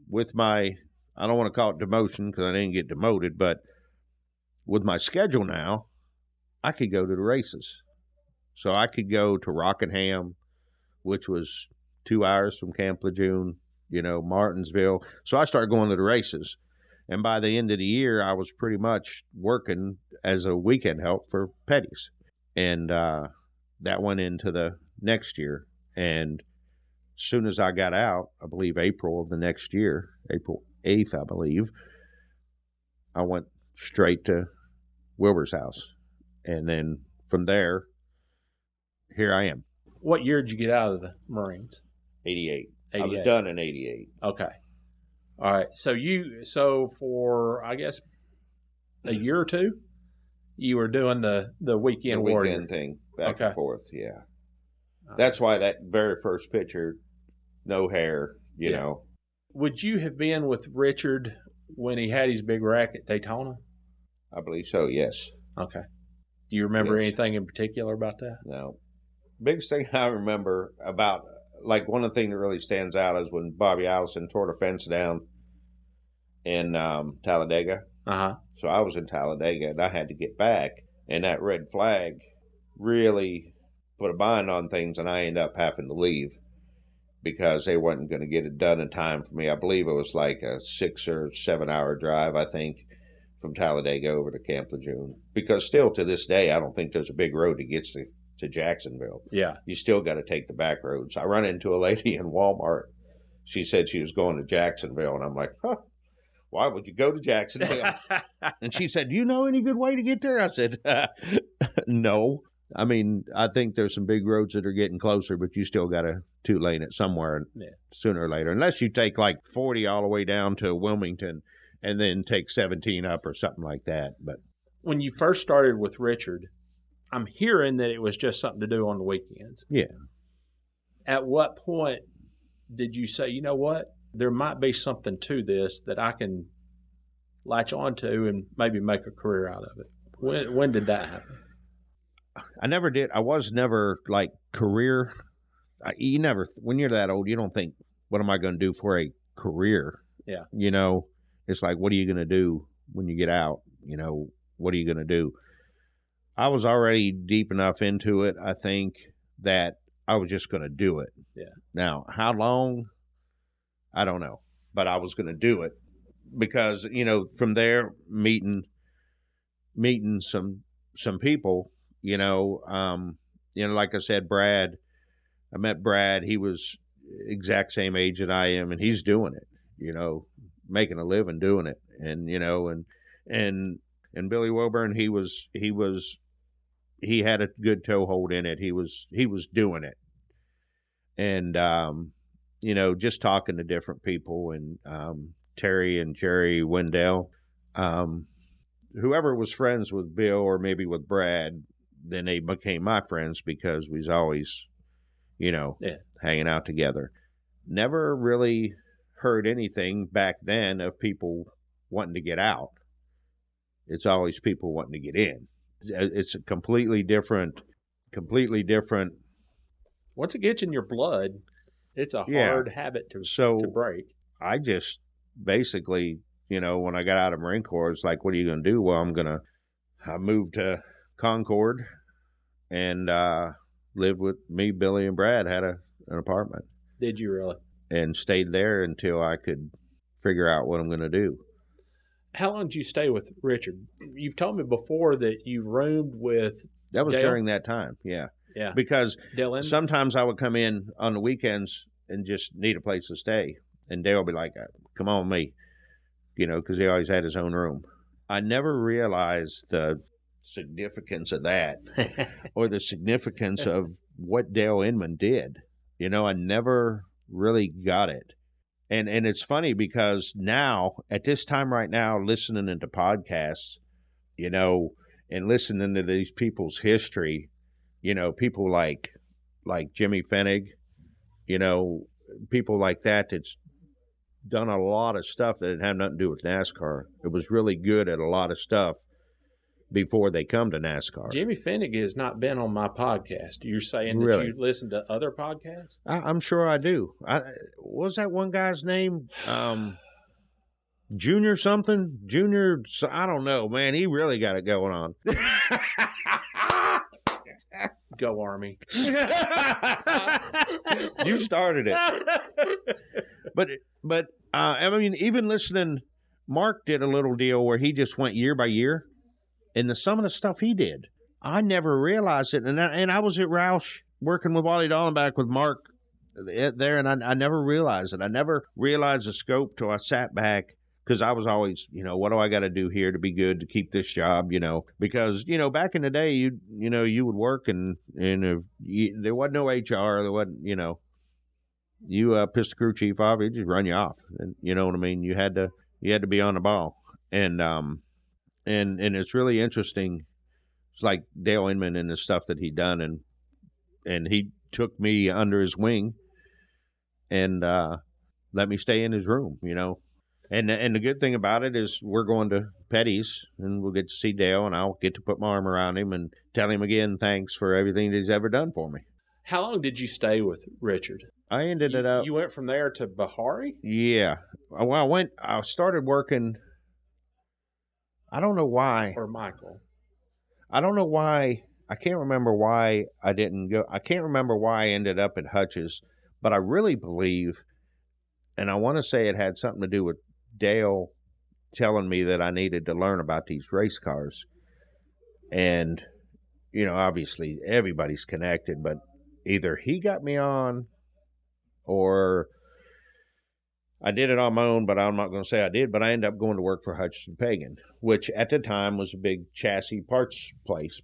Speaker 3: with my, I don't want to call it demotion because I didn't get demoted, but with my schedule now, I could go to the races. So I could go to Rockingham, which was 2 hours from Camp Lejeune, you know, Martinsville. So I started going to the races. And by the end of the year, I was pretty much working as a weekend help for Petty's. And that went into the next year. And as soon as I got out, I believe April of the next year, April 8th, I believe, I went straight to Wilbur's house. And then from there, here I am.
Speaker 2: What year did you get out of the Marines?
Speaker 3: 88. I was done in 88.
Speaker 2: Okay. All right. So for, I guess, a year or two, you were doing the weekend warrior
Speaker 3: thing, back and forth, yeah. That's why that very first picture, no hair, you know.
Speaker 2: Would you have been with Richard when he had his big wreck at Daytona?
Speaker 3: I believe so, yes.
Speaker 2: Okay. Do you remember anything in particular about that?
Speaker 3: No. Biggest thing I remember about, like, one of the things that really stands out is when Bobby Allison tore the fence down in Talladega.
Speaker 2: Uh-huh.
Speaker 3: So I was in Talladega, and I had to get back, and that red flag really put a bind on things, and I ended up having to leave because they wasn't going to get it done in time for me. I believe it was like a 6 or 7 hour drive, I think, from Talladega over to Camp Lejeune. Because still to this day, I don't think there's a big road that gets to Jacksonville.
Speaker 2: Yeah.
Speaker 3: You still got to take the back roads. I run into a lady in Walmart. She said she was going to Jacksonville, and I'm like, huh, why would you go to Jacksonville? And she said, do you know any good way to get there? I said, no. I mean, I think there's some big roads that are getting closer, but you still got to two-lane it somewhere sooner or later. Unless you take like 40 all the way down to Wilmington and then take 17 up or something like that. But
Speaker 2: when you first started with Richard, I'm hearing that it was just something to do on the weekends.
Speaker 3: Yeah.
Speaker 2: At what point did you say, you know what, there might be something to this that I can latch onto and maybe make a career out of it? When did that happen?
Speaker 3: I never did. I was never like career. You never, when you're that old, you don't think, what am I going to do for a career?
Speaker 2: Yeah.
Speaker 3: You know, it's like, what are you going to do when you get out? You know, what are you going to do? I was already deep enough into it, I think, that I was just going to do it.
Speaker 2: Yeah.
Speaker 3: Now, how long? I don't know. But I was going to do it because, you know, from there, meeting some people, like I said, Brad, I met Brad. He was exact same age that I am, and he's doing it, you know, making a living doing it. And, you know, and Billy Wilburn, he had a good toehold in it. He was doing it. And, just talking to different people, and Terry and Jerry Wendell, whoever was friends with Bill or maybe with Brad, then they became my friends because we was always, hanging out together. Never really heard anything back then of people wanting to get out. It's always people wanting to get in. It's a completely different.
Speaker 2: Once it gets in your blood, it's a hard habit to break.
Speaker 3: I just basically, when I got out of Marine Corps, it's like, what are you going to do? Well, I moved to Concord and lived with me, Billy, and Brad had an apartment.
Speaker 2: Did you really?
Speaker 3: And stayed there until I could figure out what I'm going to do.
Speaker 2: How long did you stay with Richard? You've told me before that you roomed with
Speaker 3: That was
Speaker 2: Dale?
Speaker 3: during that time, yeah.
Speaker 2: Yeah.
Speaker 3: Because
Speaker 2: Dale Inman?
Speaker 3: sometimes I would come in on the weekends and just need a place to stay. And Dale would be like, come on with me, because he always had his own room. I never realized the significance of that or the significance of what Dale Inman did. I never really got it. And it's funny because now, at this time right now, listening into podcasts, and listening to these people's history, people like Jimmy Fennig, people like that's done a lot of stuff that had nothing to do with NASCAR. It was really good at a lot of stuff before they come to NASCAR.
Speaker 2: Jimmy Fennig has not been on my podcast. You're saying that
Speaker 3: Really?
Speaker 2: you listen to other podcasts?
Speaker 3: I'm sure I do. What was that one guy's name? Junior something? Junior, I don't know, man. He really got it going on.
Speaker 2: Go Army.
Speaker 3: You started it. But I mean, even listening, Mark did a little deal where he just went year by year. And some of the stuff he did, I never realized it. And I was at Roush working with Wally Dallenbach with Mark there, and I never realized it. I never realized the scope till I sat back, because I was always, what do I got to do here to be good, to keep this job, Because, back in the day, you would work and there wasn't no HR, there wasn't, you pissed the crew chief off, he'd just run you off. And you know what I mean? You had to be on the ball. And it's really interesting. It's like Dale Inman and the stuff that he done, and he took me under his wing and let me stay in his room, And the good thing about it is we're going to Petty's, and we'll get to see Dale, and I'll get to put my arm around him and tell him again thanks for everything that he's ever done for me.
Speaker 2: How long did you stay with Richard?
Speaker 3: I ended it up.
Speaker 2: You went from there to Bahari?
Speaker 3: Yeah. Well, I started working. I don't know why.
Speaker 2: Or Michael?
Speaker 3: I don't know why. I can't remember why I didn't go. I can't remember why I ended up at Hutch's, but I really believe, and I want to say it had something to do with Dale telling me that I needed to learn about these race cars. And, obviously everybody's connected, but either he got me on or I did it on my own, but I'm not going to say I did, but I ended up going to work for Hutchinson Pagan, which at the time was a big chassis parts place,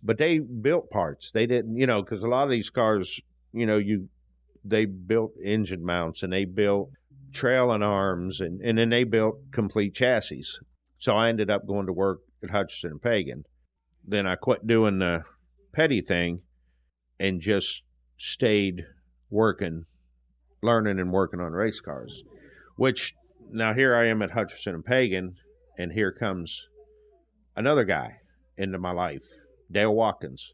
Speaker 3: but they built parts. They didn't, because a lot of these cars, they built engine mounts and they built trailing arms and then they built complete chassis. So I ended up going to work at Hutchinson and Pagan. Then I quit doing the petty thing and just stayed learning and working on race cars, which now here I am at Hutchinson and Pagan, and here comes another guy into my life, Dale Watkins.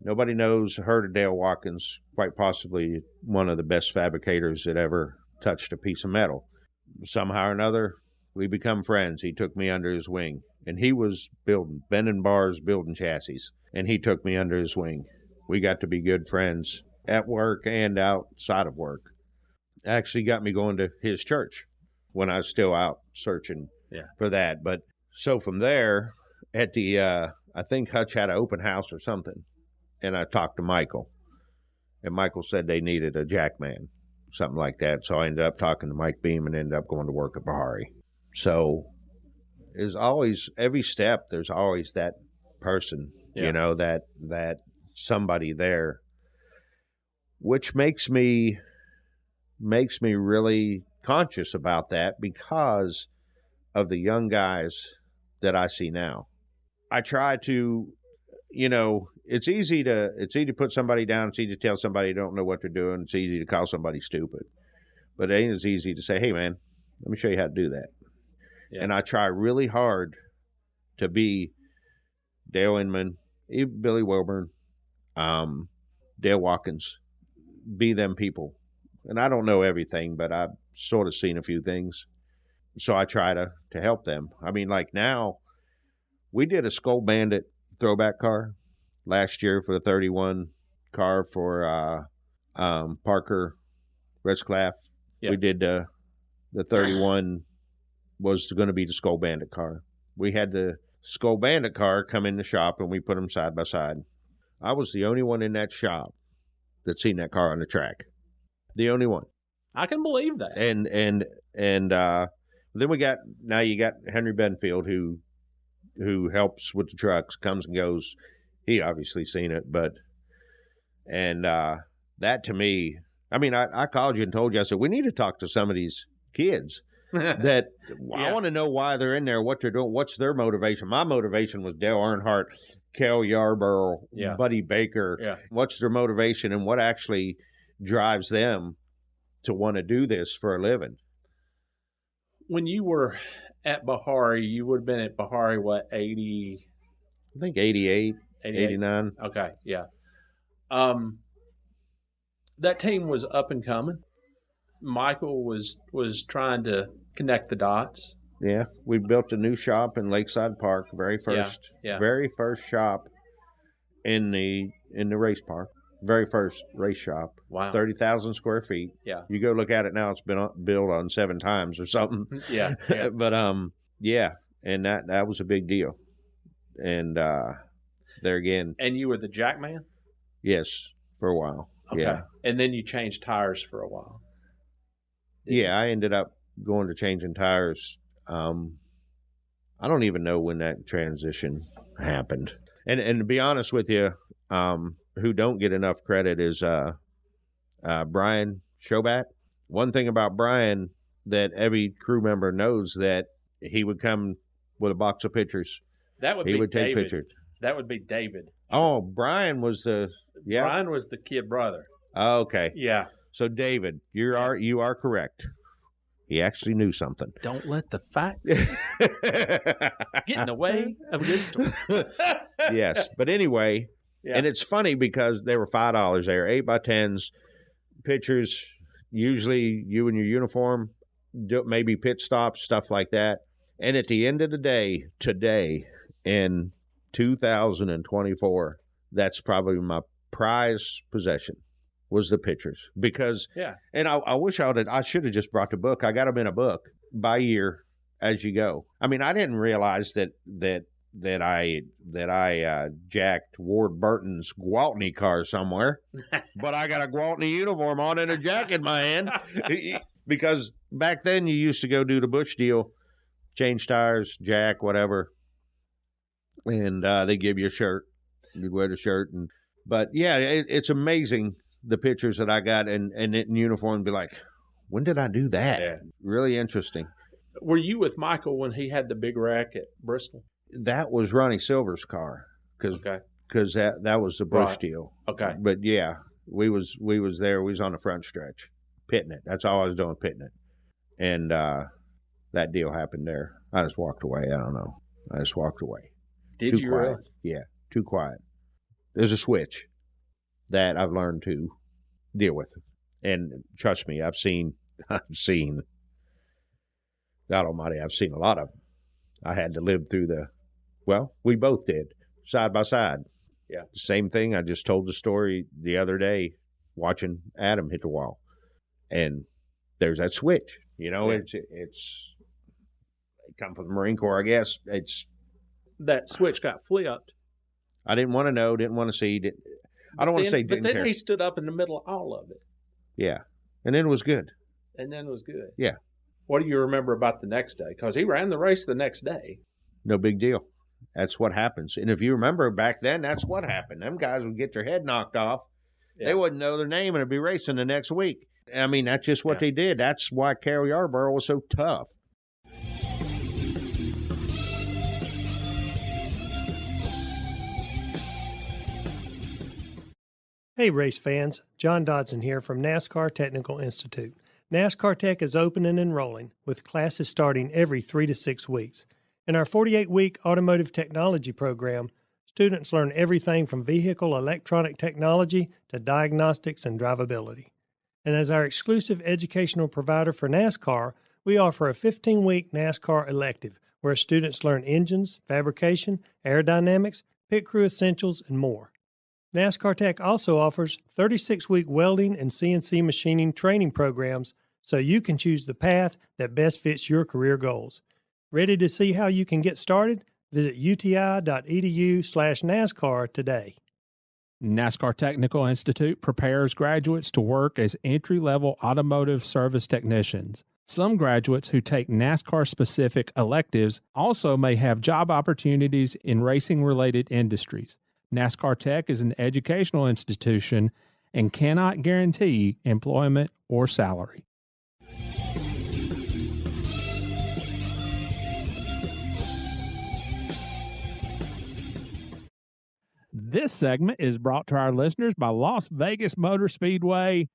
Speaker 3: Nobody heard of Dale Watkins, quite possibly one of the best fabricators that ever touched a piece of metal. Somehow or another, we become friends. He took me under his wing, and he was bending bars, building chassis, and he took me under his wing. We got to be good friends at work and outside of work. Actually got me going to his church when I was still out searching for that. But so from there, at the, I think Hutch had an open house or something, and I talked to Michael, and Michael said they needed a jackman, something like that. So I ended up talking to Mike Beam and ended up going to work at Bahari. So there's always, every step, there's always that person, that somebody there, which makes me really conscious about that because of the young guys that I see now. I try to, it's easy to put somebody down. It's easy to tell somebody you don't know what they're doing. It's easy to call somebody stupid, but it ain't as easy to say, hey man, let me show you how to do that. Yeah. And I try really hard to be Dale Inman, Billy Wilburn, Dale Watkins, be them people. And I don't know everything, but I've sort of seen a few things. So I try to help them. I mean, like now, we did a Skull Bandit throwback car last year for the 31 car for Parker Resclaff. Yep. We did the 31 was going to be the Skull Bandit car. We had the Skull Bandit car come in the shop, and we put them side by side. I was the only one in that shop that seen that car on the track. The only one.
Speaker 2: I can believe that.
Speaker 3: And then you got Henry Benfield, who helps with the trucks, comes and goes. He obviously seen it, that to me, I mean, I called you and told you, I said, we need to talk to some of these kids that I want to know why they're in there, what they're doing, what's their motivation. My motivation was Dale Earnhardt, Cale Yarborough, Buddy Baker. Yeah. What's their motivation and what actually drives them to want to do this for a living?
Speaker 2: When you were at Bahari, you would have been at Bahari, what, 80?
Speaker 3: I think 88, 89.
Speaker 2: Okay, yeah. That team was up and coming. Michael was trying to connect the dots.
Speaker 3: Yeah, we built a new shop in Lakeside Park, very first shop in the race park, very first race shop.
Speaker 2: Wow,
Speaker 3: 30,000 square feet.
Speaker 2: Yeah,
Speaker 3: you go look at it now; it's been built on 7 times or something.
Speaker 2: Yeah.
Speaker 3: But and that was a big deal. And there again.
Speaker 2: And you were the jack man?
Speaker 3: Yes, for a while.
Speaker 2: Okay.
Speaker 3: Yeah.
Speaker 2: And then you changed tires for a while.
Speaker 3: I ended up going to changing tires. I don't even know when that transition happened. And to be honest with you, who don't get enough credit is Brian Shobat. One thing about Brian that every crew member knows, that he would come with a box of pictures.
Speaker 2: He would take
Speaker 3: David. Pictures.
Speaker 2: That would be David.
Speaker 3: Oh, Brian was
Speaker 2: Brian was the kid brother.
Speaker 3: Oh, okay.
Speaker 2: Yeah.
Speaker 3: So David, you are correct. He actually knew something.
Speaker 2: Don't let the facts get in the way of a good story.
Speaker 3: Yes, but anyway, and it's funny because they were $5 there, 8x10s, pictures. Usually, you in your uniform, maybe pit stops, stuff like that. And at the end of the day, today in 2024, that's probably my prize possession. Was the pictures, because and I wish I should have just brought the book. I got them in a book by year as you go. I mean, I didn't realize that I jacked Ward Burton's Gwaltney car somewhere, but I got a Gwaltney uniform on and a jack in my hand, because back then you used to go do the Bush deal, change tires, jack, whatever, and they give you a shirt. You'd wear the shirt, but it's amazing. The pictures that I got in uniform, be like, when did I do that? Yeah. Really interesting.
Speaker 2: Were you with Michael when he had the big wreck at Bristol?
Speaker 3: That was Ronnie Silver's car, because that was the Bush deal.
Speaker 2: Okay.
Speaker 3: But we was there. We was on the front stretch, pitting it. That's all I was doing, pitting it. And that deal happened there. I just walked away. I don't know. I just walked away.
Speaker 2: Did you really?
Speaker 3: Yeah, too quiet. There's a switch that I've learned to deal with. And trust me, I've seen, God almighty, I've seen a lot of them. I had to live through we both did, side by side.
Speaker 2: Yeah.
Speaker 3: The same thing. I just told the story the other day, watching Adam hit the wall. And there's that switch. It's come from the Marine Corps, I guess.
Speaker 2: That switch got flipped.
Speaker 3: I didn't want to know, didn't want to see. I don't want to say didn't care.
Speaker 2: But then he stood up in the middle of all of it.
Speaker 3: Yeah. And then it was good.
Speaker 2: Yeah. What do you remember about the next day? Because he ran the race the next day.
Speaker 3: No big deal. That's what happens. And if you remember back then, that's what happened. Them guys would get their head knocked off. Yeah. They wouldn't know their name and it'd be racing the next week. I mean, that's just what they did. That's why Cale Yarborough was so tough.
Speaker 1: Hey race fans, John Dodson here from NASCAR Technical Institute. NASCAR Tech is open and enrolling, with classes starting every 3 to 6 weeks. In our 48-week automotive technology program, students learn everything from vehicle electronic technology to diagnostics and drivability. And as our exclusive educational provider for NASCAR, we offer a 15-week NASCAR elective where students learn engines, fabrication, aerodynamics, pit crew essentials, and more. NASCAR Tech also offers 36-week welding and CNC machining training programs so you can choose the path that best fits your career goals. Ready to see how you can get started? Visit uti.edu/NASCAR today.
Speaker 2: NASCAR Technical Institute prepares graduates to work as entry-level automotive service technicians. Some graduates who take NASCAR-specific electives also may have job opportunities in racing-related industries. NASCAR Tech is an educational institution and cannot guarantee employment or salary. This segment is brought to our listeners by Las Vegas Motor Speedway,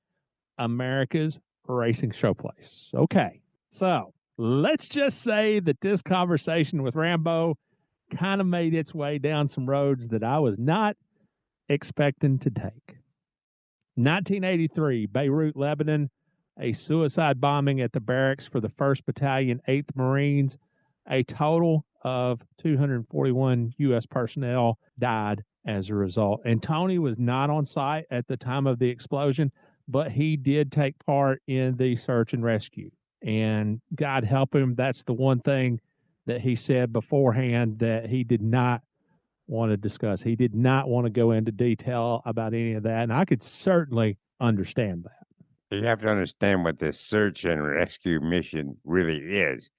Speaker 2: America's racing showplace. Okay, so let's just say that this conversation with Rambo kind of made its way down some roads that I was not expecting to take. 1983, Beirut, Lebanon, a suicide bombing at the barracks for the 1st Battalion, 8th Marines. A total of 241 U.S. personnel died as a result. And Tony was not on site at the time of the explosion, but he did take part in the search and rescue. And God help him, that's the one thing that he said beforehand that he did not want to discuss. He did not want to go into detail about any of that. And I could certainly understand that.
Speaker 4: You have to understand what this search and rescue mission really is.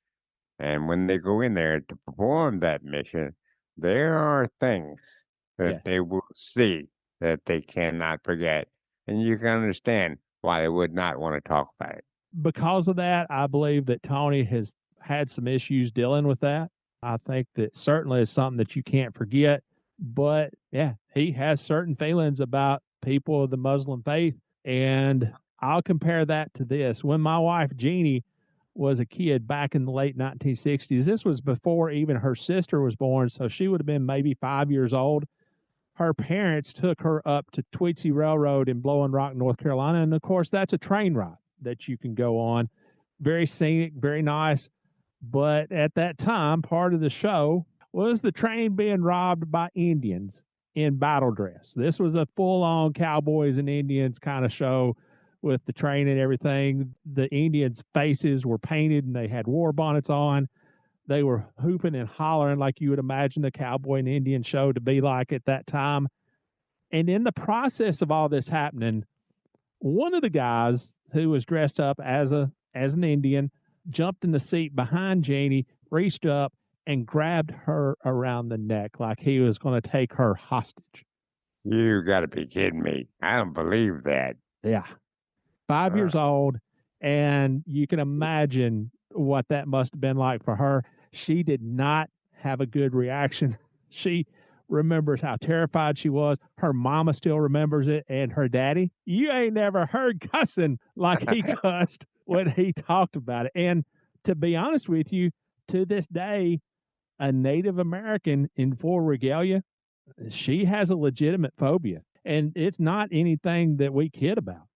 Speaker 4: And when they go in there to perform that mission, there are things that they will see that they cannot forget. And you can understand why they would not want to talk about it.
Speaker 2: Because of that, I believe that Tony has had some issues dealing with that. I think that certainly is something that you can't forget. But yeah, he has certain feelings about people of the Muslim faith. And I'll compare that to this. When my wife, Jeannie, was a kid back in the late 1960s, this was before even her sister was born. So she would have been maybe 5 years old. Her parents took her up to Tweetsie Railroad in Blowing Rock, North Carolina. And of course, that's a train ride that you can go on. Very scenic, very nice. But at that time, part of the show was the train being robbed by Indians in battle dress. This was a full-on cowboys and Indians kind of show with the train and everything. The Indians' faces were painted and they had war bonnets on. They were hooping and hollering like you would imagine a cowboy and Indian show to be like at that time. And in the process of all this happening, one of the guys who was dressed up as an Indian jumped in the seat behind Janie, reached up, and grabbed her around the neck like he was going to take her hostage.
Speaker 4: You got to be kidding me. I don't believe that.
Speaker 2: Yeah. 5 years old, and you can imagine what that must have been like for her. She did not have a good reaction. She remembers how terrified she was. Her mama still remembers it, and her daddy. You ain't never heard cussing like he cussed when he talked about it. And to be honest with you, to this day, a Native American in full regalia, she has a legitimate phobia. And it's not anything that we kid about.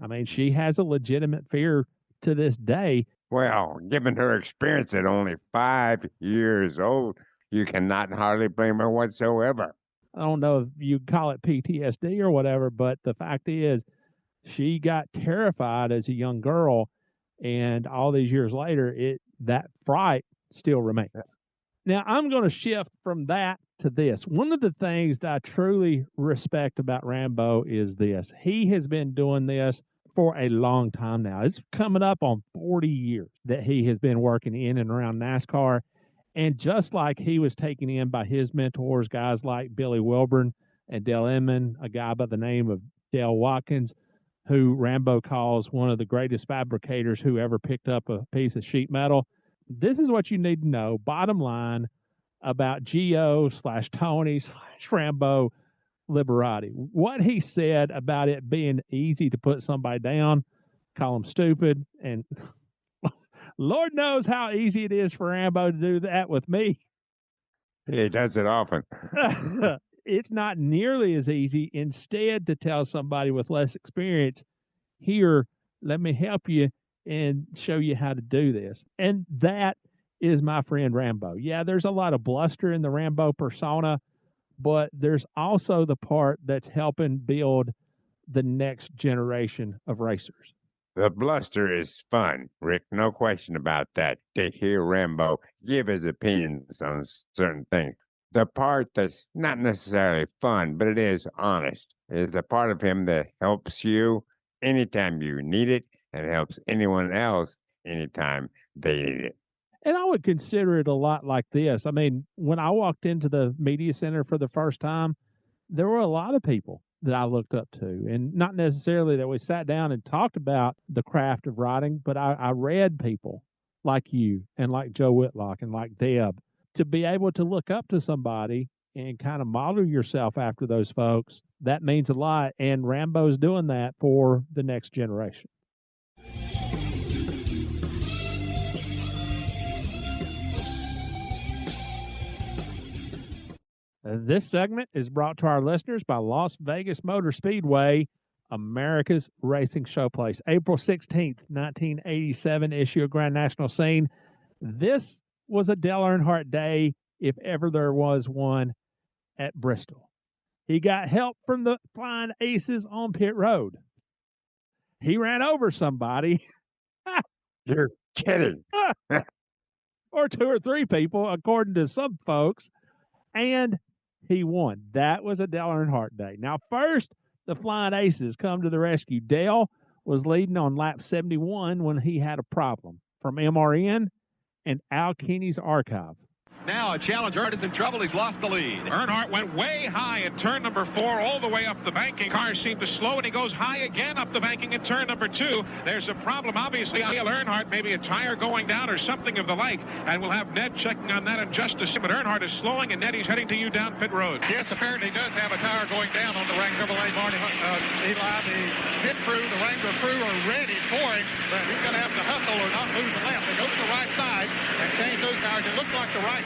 Speaker 2: I mean, she has a legitimate fear to this day.
Speaker 4: Well, given her experience at only 5 years old, you cannot hardly blame her whatsoever.
Speaker 2: I don't know if you call it PTSD or whatever, but the fact is she got terrified as a young girl, and all these years later, that fright still remains. Now, I'm going to shift from that to this. One of the things that I truly respect about Rambo is this. He has been doing this for a long time now. It's coming up on 40 years that he has been working in and around NASCAR. And just like he was taken in by his mentors, guys like Billy Wilburn and Dale Inman, a guy by the name of Dale Watkins, who Rambo calls one of the greatest fabricators who ever picked up a piece of sheet metal. This is what you need to know, bottom line, about Gio/Tony/Rambo Liberati. What he said about it being easy to put somebody down, call him stupid, and Lord knows how easy it is for Rambo to do that with me.
Speaker 4: He does it often.
Speaker 2: It's not nearly as easy. Instead, to tell somebody with less experience, here, let me help you and show you how to do this. And that is my friend Rambo. Yeah, there's a lot of bluster in the Rambo persona, but there's also the part that's helping build the next generation of racers.
Speaker 4: The bluster is fun, Rick. No question about that. To hear Rambo give his opinions on certain things. The part that's not necessarily fun, but it is honest, is the part of him that helps you anytime you need it and helps anyone else anytime they need it.
Speaker 2: And I would consider it a lot like this. I mean, when I walked into the media center for the first time, there were a lot of people that I looked up to, and not necessarily that we sat down and talked about the craft of writing, but I read people like you and like Joe Whitlock and like Deb. To be able to look up to somebody and kind of model yourself after those folks, that means a lot. And Rambo's doing that for the next generation. This segment is brought to our listeners by Las Vegas Motor Speedway, America's racing showplace. April 16th, 1987, issue of Grand National Scene. This was a Dale Earnhardt day, if ever there was one, at Bristol. He got help from the Flying Aces on pit road. He ran over somebody.
Speaker 4: You're kidding.
Speaker 2: Or two or three people, according to some folks. And he won. That was a Dale Earnhardt day. Now, first, the Flying Aces come to the rescue. Dale was leading on lap 71 when he had a problem from MRN and Al Keeney's archive.
Speaker 5: Now a challenger is in trouble. He's lost the lead. Earnhardt went way high in turn number 4 all the way up the banking. Cars seem to slow, and he goes high again up the banking in turn number 2. There's a problem, obviously, on Earnhardt, maybe a tire going down or something of the like, and we'll have Ned checking on that in just a second. But Earnhardt is slowing, and Ned, he's heading to you down pit road.
Speaker 6: Yes, apparently he does have a tire going down on the Wrangler Chevrolet, Barney. Eli, the pit crew, the Wrangler crew are ready for him, but he's going to have to hustle or not lose the left. They go to the right side and change those tires. It looks like the right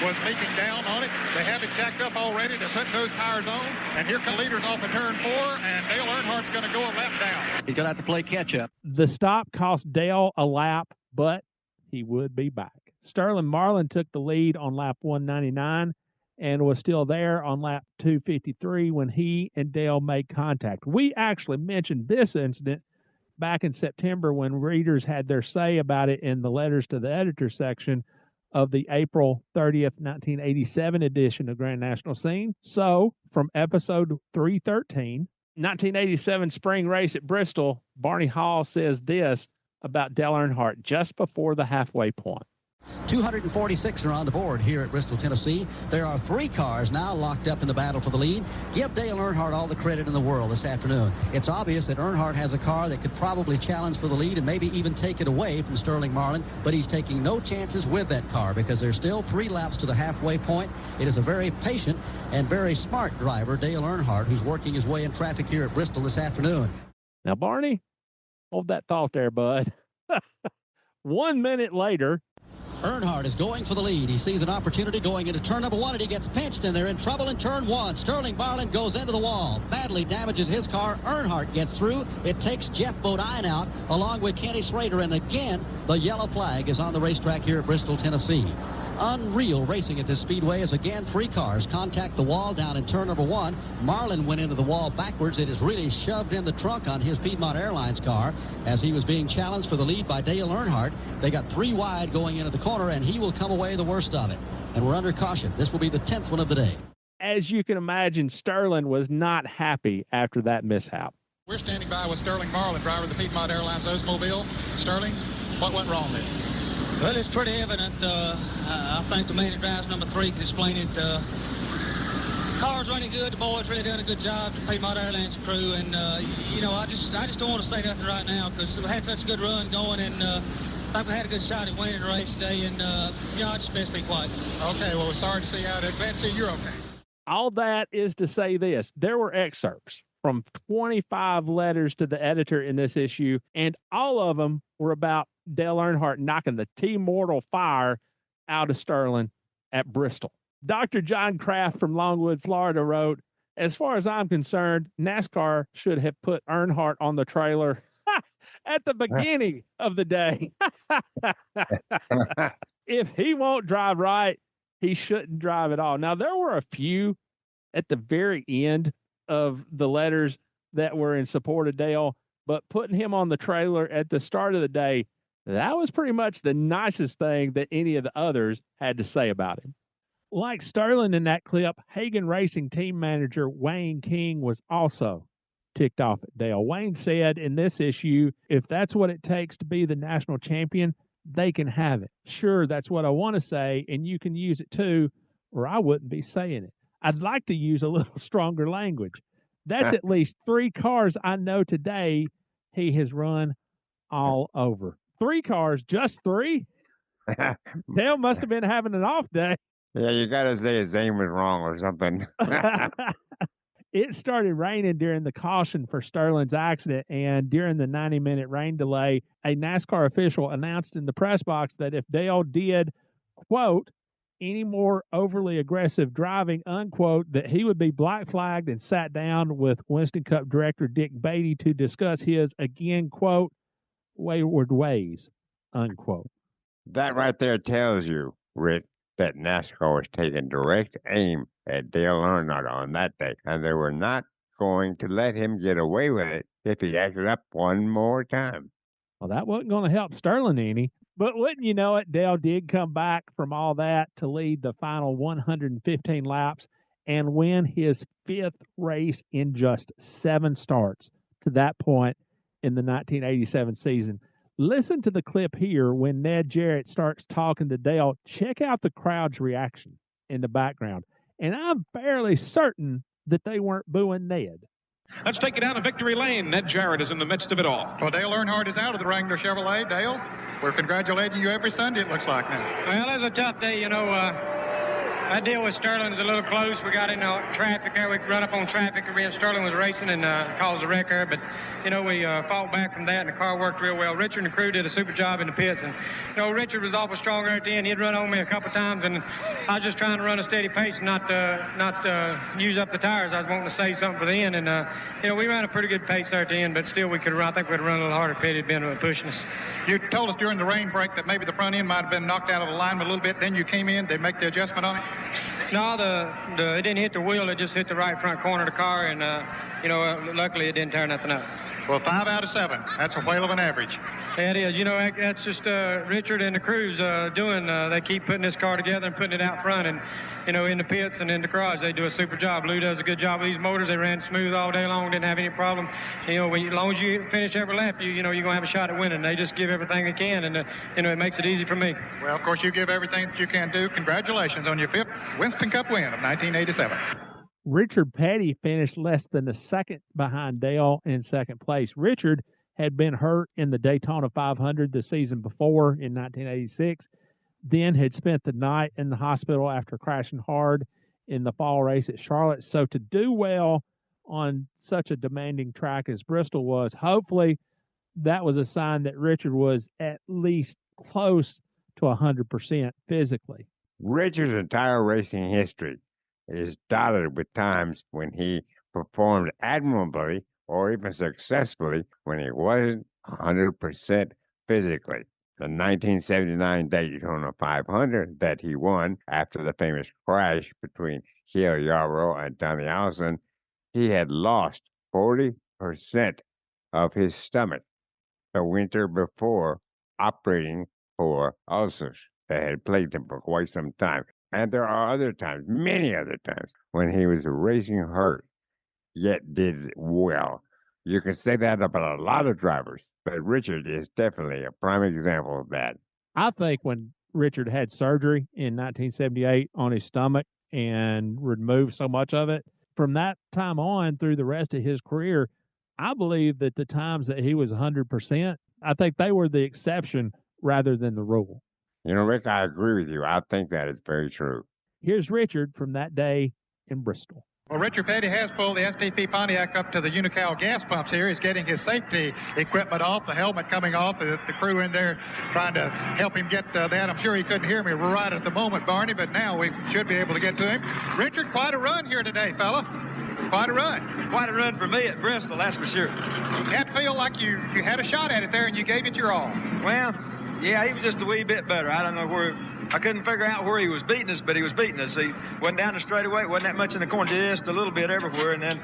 Speaker 6: was leaking down on it. They have it jacked up already. They're putting those tires on, and here come leaders off of turn 4, and Dale Earnhardt's going to go a lap down. He's going to have to play catch-up.
Speaker 2: The stop cost Dale a lap, but he would be back. Sterling Marlin took the lead on lap 199 and was still there on lap 253 when he and Dale made contact. We actually mentioned this incident back in September when readers had their say about it in the letters to the editor section of the April 30th, 1987 edition of Grand National Scene. So, from episode 313, 1987 spring race at Bristol, Barney Hall says this about Dale Earnhardt just before the halfway point.
Speaker 7: 246 are on the board here at Bristol, Tennessee. There are 3 cars now locked up in the battle for the lead. Give Dale Earnhardt all the credit in the world this afternoon. It's obvious that Earnhardt has a car that could probably challenge for the lead and maybe even take it away from Sterling Marlin, but he's taking no chances with that car because there's still 3 laps to the halfway point. It is a very patient and very smart driver, Dale Earnhardt, who's working his way in traffic here at Bristol this afternoon.
Speaker 2: Now, Barney, hold that thought there, bud. 1 minute later,
Speaker 7: Earnhardt is going for the lead. He sees an opportunity going into turn number 1, and he gets pinched, and they're in trouble in turn 1. Sterling Marlin goes into the wall, badly damages his car. Earnhardt gets through. It takes Jeff Bodine out, along with Kenny Schrader, and again, the yellow flag is on the racetrack here at Bristol, Tennessee. Unreal racing at this speedway as again 3 cars contact the wall down in turn number 1. Marlin went into the wall backwards. It is really shoved in the trunk on his Piedmont Airlines car as he was being challenged for the lead by Dale Earnhardt. They got 3 wide going into the corner, and he will come away the worst of it. And we're under caution. This will be the 10th one of the day.
Speaker 2: As you can imagine, Sterling was not happy after that mishap.
Speaker 6: We're standing by with Sterling Marlin, driver of the Piedmont Airlines Oldsmobile. Sterling, what went wrong there?
Speaker 8: Well, it's pretty evident. I think the man that drives number 3 can explain it. Car's running good. The boys really done a good job. The Piedmont Airlines crew, and I just don't want to say nothing right now because we had such a good run going, and I think we had a good shot at winning the race today. And I just best be quiet.
Speaker 6: Okay, well, we're sorry to see how that. Glad to see you're okay.
Speaker 2: All that is to say this: there were excerpts from 25 letters to the editor in this issue, and all of them were about Dale Earnhardt knocking the T-Mortal fire out of Sterling at Bristol. Dr. John Kraft from Longwood, Florida wrote, as far as I'm concerned, NASCAR should have put Earnhardt on the trailer at the beginning of the day. If he won't drive right, he shouldn't drive at all. Now, there were a few at the very end of the letters that were in support of Dale, but putting him on the trailer at the start of the day, that was pretty much the nicest thing that any of the others had to say about him. Like Sterling in that clip, Hagan Racing team manager Wayne King was also ticked off at Dale. Wayne said in this issue, if that's what it takes to be the national champion, they can have it. Sure, that's what I want to say, and you can use it too, or I wouldn't be saying it. I'd like to use a little stronger language. That's at least 3 cars I know today he has run all over. 3 cars, just 3? Dale must have been having an off day.
Speaker 4: Yeah, you got to say his aim was wrong or something.
Speaker 2: It started raining during the caution for Sterling's accident, and during the 90-minute rain delay, a NASCAR official announced in the press box that if Dale did, quote, any more overly aggressive driving, unquote, that he would be black flagged and sat down with Winston Cup director Dick Beatty to discuss his, again, quote, wayward ways, unquote.
Speaker 4: That right there tells you, Rick, that NASCAR was taking direct aim at Dale Earnhardt on that day, and they were not going to let him get away with it if he acted up one more time.
Speaker 2: Well, that wasn't going to help Sterling any. But wouldn't you know it, Dale did come back from all that to lead the final 115 laps and win his 5th race in just 7 starts to that point in the 1987 season. Listen to the clip here when Ned Jarrett starts talking to Dale. Check out the crowd's reaction in the background. And I'm fairly certain that they weren't booing Ned.
Speaker 5: Let's take it down to victory lane. Ned Jarrett is in the midst of it all.
Speaker 6: Well, Dale Earnhardt is out of the Wrangler Chevrolet. Dale, we're congratulating you every Sunday, it looks like now.
Speaker 8: Well, it was a tough day, you know. That deal with Sterling was a little close. We got into traffic there. We could run up on traffic. Sterling was racing and caused a wreck there. But, you know, we fought back from that, and the car worked real well. Richard and the crew did a super job in the pits. And, you know, Richard was awful strong there at the end. He'd run on me a couple times, and I was just trying to run a steady pace and not use up the tires. I was wanting to save something for the end. And, you know, we ran a pretty good pace there at the end, but still we could run. I think we'd run a little harder if it had been pushing us.
Speaker 6: You told us during the rain break that maybe the front end might have been knocked out of alignment a little bit. Then you came in. Did they make the adjustment on it?
Speaker 8: No, it didn't hit the wheel. It just hit the right front corner of the car, and, you know, luckily it didn't tear nothing up.
Speaker 6: Well, 5 out of 7. That's a whale of an average.
Speaker 8: Yeah, it is. You know, that's just Richard and the crews doing. They keep putting this car together and putting it out front, and, you know, in the pits and in the garage, they do a super job. Lou does a good job with these motors. They ran smooth all day long, didn't have any problem. You know, as long as you finish every lap, you know, you're going to have a shot at winning. They just give everything they can, and, you know, it makes it easy for me.
Speaker 6: Well, of course, you give everything that you can do. Congratulations on your 5th Winston Cup win of 1987.
Speaker 2: Richard Petty finished less than a second behind Dale in second place. Richard had been hurt in the Daytona 500 the season before in 1986, then had spent the night in the hospital after crashing hard in the fall race at Charlotte. So to do well on such a demanding track as Bristol was, hopefully that was a sign that Richard was at least close to 100% physically.
Speaker 4: Richard's entire racing history is dotted with times when he performed admirably or even successfully when he wasn't 100% physically. The 1979 Daytona 500 that he won after the famous crash between Cale Yarborough and Donnie Allison, he had lost 40% of his stomach the winter before, operating for ulcers that had plagued him for quite some time. And there are other times, many other times, when he was racing hurt, yet did well. You can say that about a lot of drivers, but Richard is definitely a prime example of that.
Speaker 2: I think when Richard had surgery in 1978 on his stomach and removed so much of it, from that time on through the rest of his career, I believe that the times that he was 100%, I think they were the exception rather than the rule.
Speaker 4: You know, Rick, I agree with you. I think that is very true.
Speaker 2: Here's Richard from that day in Bristol.
Speaker 6: Well, Richard Petty has pulled the STP Pontiac up to the Unocal gas pumps here. He's getting his safety equipment off, the helmet coming off, the crew in there trying to help him get that. I'm sure he couldn't hear me right at the moment, Barney, but now we should be able to get to him. Richard, quite a run here today, fella. Quite a run.
Speaker 9: Quite a run for me at Bristol, that's for sure.
Speaker 6: That feel like you had a shot at it there and you gave it your all.
Speaker 9: Well, yeah, he was just a wee bit better. I don't know where. I couldn't figure out where he was beating us, but he was beating us. He wasn't down the straightaway, wasn't that much in the corner, just a little bit everywhere. And then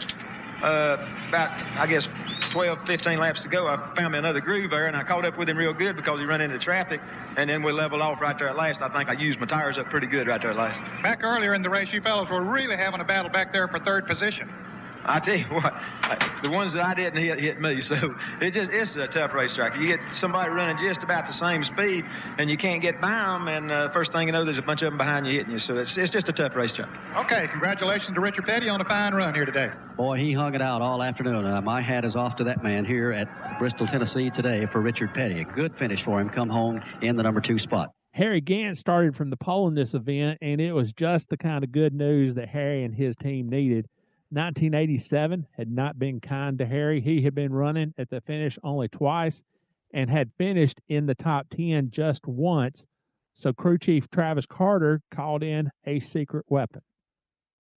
Speaker 9: about, I guess, 12, 15 laps to go, I found me another groove there, and I caught up with him real good because he run into traffic, and then we leveled off right there at last. I think I used my tires up pretty good right there at last.
Speaker 6: Back earlier in the race, you fellows were really having a battle back there for third position.
Speaker 9: I tell you what, the ones that I didn't hit me. So it's a tough racetrack. You get somebody running just about the same speed, and you can't get by them, and first thing you know, there's a bunch of them behind you hitting you. So it's just a tough racetrack.
Speaker 6: Okay, congratulations to Richard Petty on a fine run here today.
Speaker 7: Boy, he hung it out all afternoon. My hat is off to that man here at Bristol, Tennessee today for Richard Petty. A good finish for him. Come home in the number 2 spot.
Speaker 2: Harry Gant started from the pole in this event, and it was just the kind of good news that Harry and his team needed. 1987 had not been kind to Harry. He had been running at the finish only twice and had finished in the top 10 just once. So crew chief Travis Carter called in a secret weapon,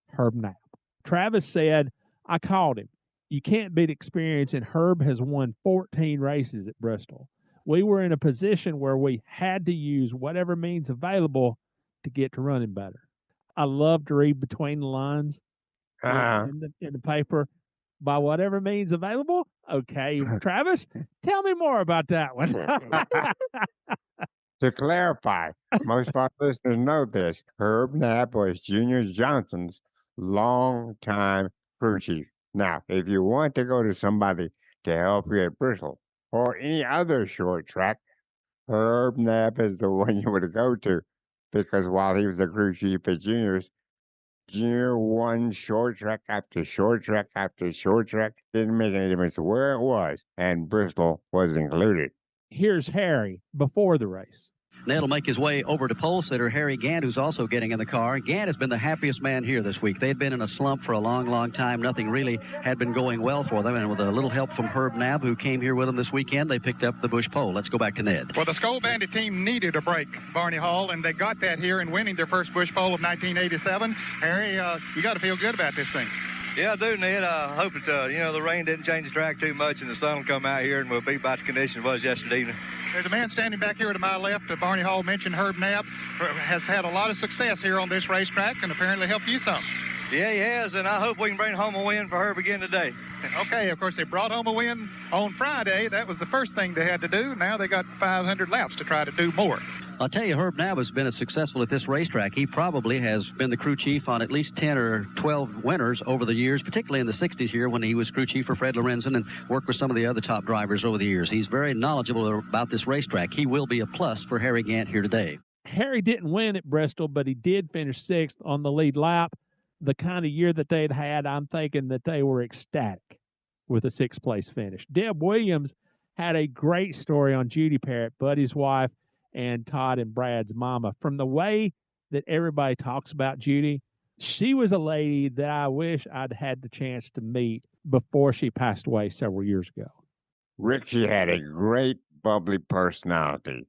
Speaker 2: Herb Knapp. Travis said, I called him. You can't beat experience, and Herb has won 14 races at Bristol. We were in a position where we had to use whatever means available to get to running better. I love to read between the lines. In the paper, by whatever means available. Okay, Travis, tell me more about that one.
Speaker 4: To clarify, most of our listeners know this. Herb Knapp was Junior Johnson's longtime crew chief. Now, if you want to go to somebody to help you at Bristol or any other short track, Herb Knapp is the one you would go to, because while he was the crew chief at Junior won short track after short track after short track. Didn't make any difference where it was, and Bristol was included.
Speaker 2: Here's Harry before the race.
Speaker 7: Ned will make his way over to pole sitter Harry Gant, who's also getting in the car. Gant has been the happiest man here this week. They'd been in a slump for a long, long time. Nothing really had been going well for them, and with a little help from Herb Knapp, who came here with them this weekend, they picked up the Busch pole. Let's go back to Ned.
Speaker 6: Well, the Skull Bandit team needed a break, Barney Hall, and they got that here in winning their first Busch pole of 1987. Harry, you got to feel good about this thing.
Speaker 9: Yeah, I do, Ned. I hope that, the rain didn't change the track too much and the sun will come out here and we'll be about the condition it was yesterday evening.
Speaker 6: There's a man standing back here to my left. Barney Hall mentioned Herb Knapp has had a lot of success here on this racetrack and apparently helped you some.
Speaker 9: Yeah, he has, and I hope we can bring home a win for Herb again today.
Speaker 6: Okay, of course, they brought home a win on Friday. That was the first thing they had to do. Now they got 500 laps to try to do more.
Speaker 7: I'll tell you, Herb Knapp has been as successful at this racetrack. He probably has been the crew chief on at least 10 or 12 winners over the years, particularly in the 60s here when he was crew chief for Fred Lorenzen and worked with some of the other top drivers over the years. He's very knowledgeable about this racetrack. He will be a plus for Harry Gant here today.
Speaker 2: Harry didn't win at Bristol, but he did finish 6th on the lead lap. The kind of year that they'd had, I'm thinking that they were ecstatic with a 6th place finish. Deb Williams had a great story on Judy Parrott, Buddy's wife, and Todd and Brad's mama. From the way that everybody talks about Judy, she was a lady that I wish I'd had the chance to meet before she passed away several years ago.
Speaker 4: Rick, she had a great, bubbly personality.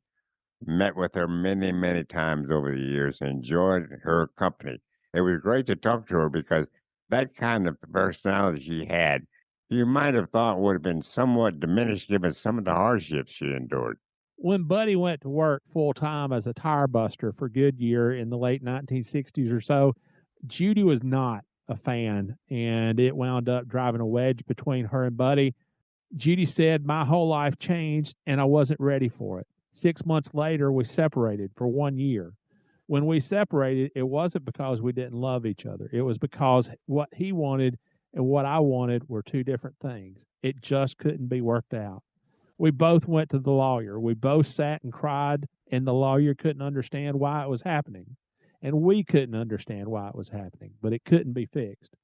Speaker 4: Met with her many, many times over the years, enjoyed her company. It was great to talk to her because that kind of personality she had, you might have thought would have been somewhat diminished given some of the hardships she endured.
Speaker 2: When Buddy went to work full-time as a tire buster for Goodyear in the late 1960s or so, Judy was not a fan, and it wound up driving a wedge between her and Buddy. Judy said, my whole life changed, and I wasn't ready for it. 6 months later, we separated for 1 year. When we separated, it wasn't because we didn't love each other. It was because what he wanted and what I wanted were two different things. It just couldn't be worked out. We both went to the lawyer. We both sat and cried, and the lawyer couldn't understand why it was happening. And we couldn't understand why it was happening, but it couldn't be fixed.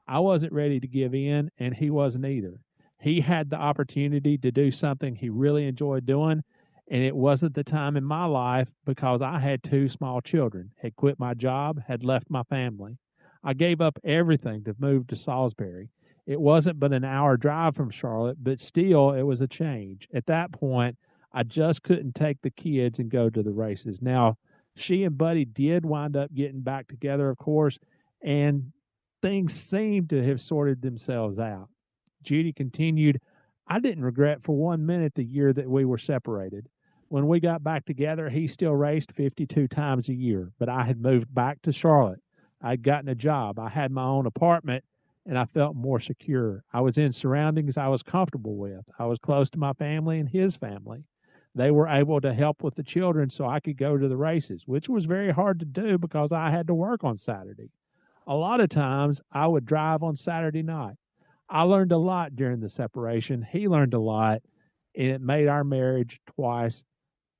Speaker 2: I wasn't ready to give in, and he wasn't either. He had the opportunity to do something he really enjoyed doing, and it wasn't the time in my life because I had 2 small children, had quit my job, had left my family. I gave up everything to move to Salisbury. It wasn't but an hour drive from Charlotte, but still it was a change. At that point, I just couldn't take the kids and go to the races. Now, she and Buddy did wind up getting back together, of course, and things seemed to have sorted themselves out. Judy continued, I didn't regret for 1 minute the year that we were separated. When we got back together, he still raced 52 times a year, but I had moved back to Charlotte. I'd gotten a job. I had my own apartment, and I felt more secure. I was in surroundings I was comfortable with. I was close to my family and his family. They were able to help with the children so I could go to the races, which was very hard to do because I had to work on Saturday. A lot of times I would drive on Saturday night. I learned a lot during the separation. He learned a lot, and it made our marriage twice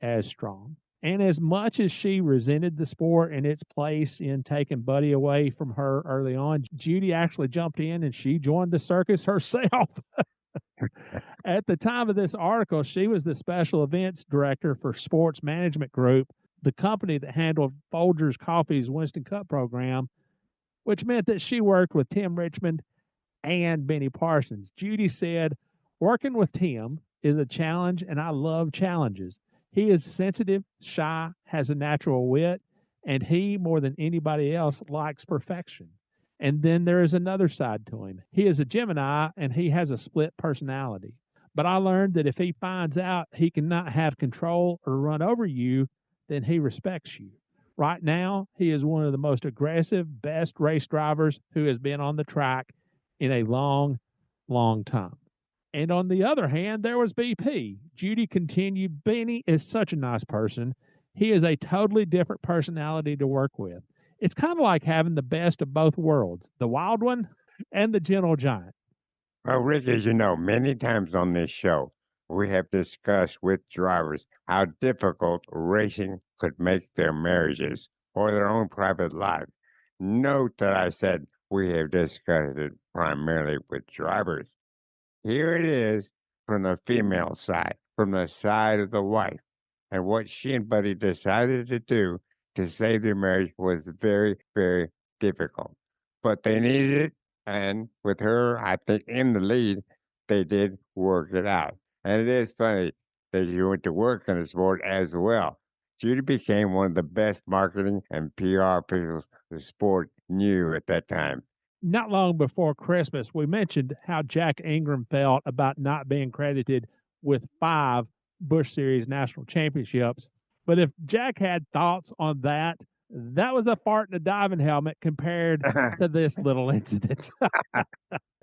Speaker 2: as strong. And as much as she resented the sport and its place in taking Buddy away from her early on, Judy actually jumped in and she joined the circus herself. At the time of this article, she was the special events director for Sports Management Group, the company that handled Folgers Coffee's Winston Cup program, which meant that she worked with Tim Richmond and Benny Parsons. Judy said, "Working with Tim is a challenge, and I love challenges. He is sensitive, shy, has a natural wit, and he, more than anybody else, likes perfection. And then there is another side to him. He is a Gemini, and he has a split personality. But I learned that if he finds out he cannot have control or run over you, then he respects you. Right now, he is one of the most aggressive, best race drivers who has been on the track in a long, long time." And on the other hand, there was BP. Judy continued, "Benny is such a nice person. He is a totally different personality to work with. It's kind of like having the best of both worlds, the wild one and the gentle giant."
Speaker 4: Well, Rick, as you know, many times on this show, we have discussed with drivers how difficult racing could make their marriages or their own private life. Note that I said we have discussed it primarily with drivers. Here it is from the female side, from the side of the wife. And what she and Buddy decided to do to save their marriage was very, very difficult. But they needed it. And with her, I think, in the lead, they did work it out. And it is funny that you went to work in the sport as well. Judy became one of the best marketing and PR officials the sport knew at that time.
Speaker 2: Not long before Christmas, we mentioned how Jack Ingram felt about not being credited with 5 Busch Series national championships. But if Jack had thoughts on that, that was a fart in a diving helmet compared to this little incident.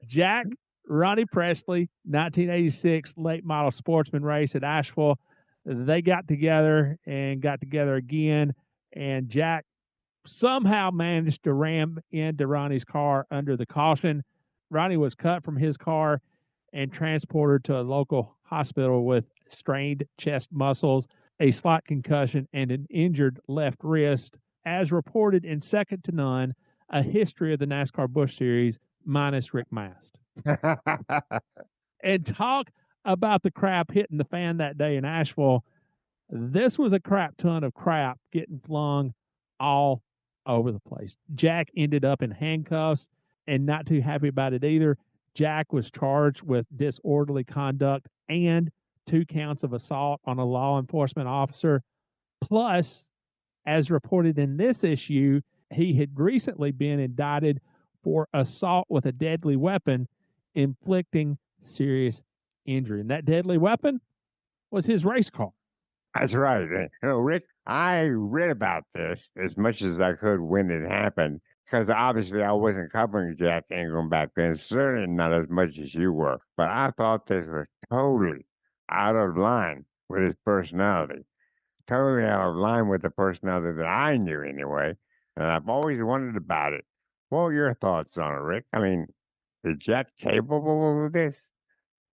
Speaker 2: Jack, Ronnie Presley, 1986 late model sportsman race at Asheville. They got together again, and Jack somehow managed to ram into Ronnie's car under the caution. Ronnie was cut from his car and transported to a local hospital with strained chest muscles, a slight concussion, and an injured left wrist, as reported in Second to None, a history of the NASCAR Busch Series minus Rick Mast. And talk about the crap hitting the fan that day in Asheville. This was a crap ton of crap getting flung all over the place. Jack ended up in handcuffs and not too happy about it either. Jack was charged with disorderly conduct and 2 counts of assault on a law enforcement officer. Plus, as reported in this issue, he had recently been indicted for assault with a deadly weapon, inflicting serious injury. And that deadly weapon was his race car.
Speaker 4: That's right. Rick, I read about this as much as I could when it happened, because obviously I wasn't covering Jack Ingram back then, certainly not as much as you were. But I thought this was totally out of line with his personality, totally out of line with the personality that I knew anyway. And I've always wondered about it. What were your thoughts on it, Rick? I mean, is Jack capable of this?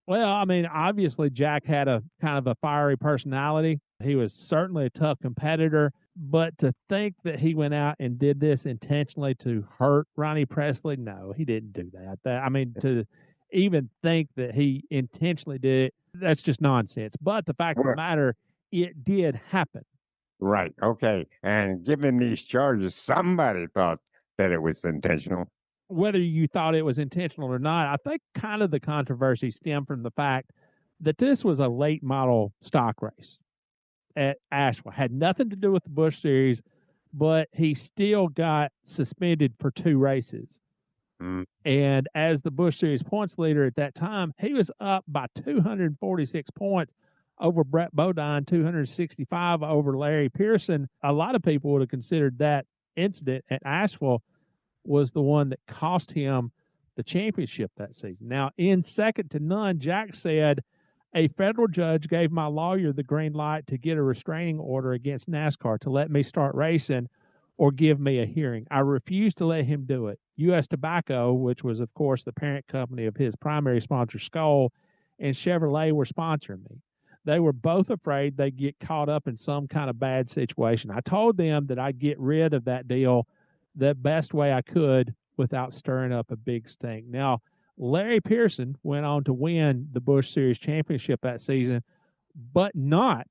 Speaker 2: Well, I mean, obviously Jack had a kind of a fiery personality. He was certainly a tough competitor, but to think that he went out and did this intentionally to hurt Ronnie Presley, no, he didn't do that. To even think that he intentionally did it, that's just nonsense. But the fact of the matter, it did happen.
Speaker 4: Right. Okay. And given these charges, somebody thought that it was intentional.
Speaker 2: Whether you thought it was intentional or not, I think kind of the controversy stemmed from the fact that this was a late model stock race at Asheville. Had nothing to do with the Busch Series, but he still got suspended for 2 races. And as the Busch Series points leader at that time, he was up by 246 points over Brett Bodine, 265 over Larry Pearson. A lot of people would have considered that incident at Asheville was the one that cost him the championship that season. Now, in second to none, Jack said, a federal judge gave my lawyer the green light to get a restraining order against NASCAR to let me start racing or give me a hearing. I refused to let him do it. U.S. Tobacco, which was, of course, the parent company of his primary sponsor, Skoal, and Chevrolet were sponsoring me. They were both afraid they'd get caught up in some kind of bad situation. I told them that I'd get rid of that deal the best way I could without stirring up a big stink. Now, Larry Pearson went on to win the Busch Series championship that season, but not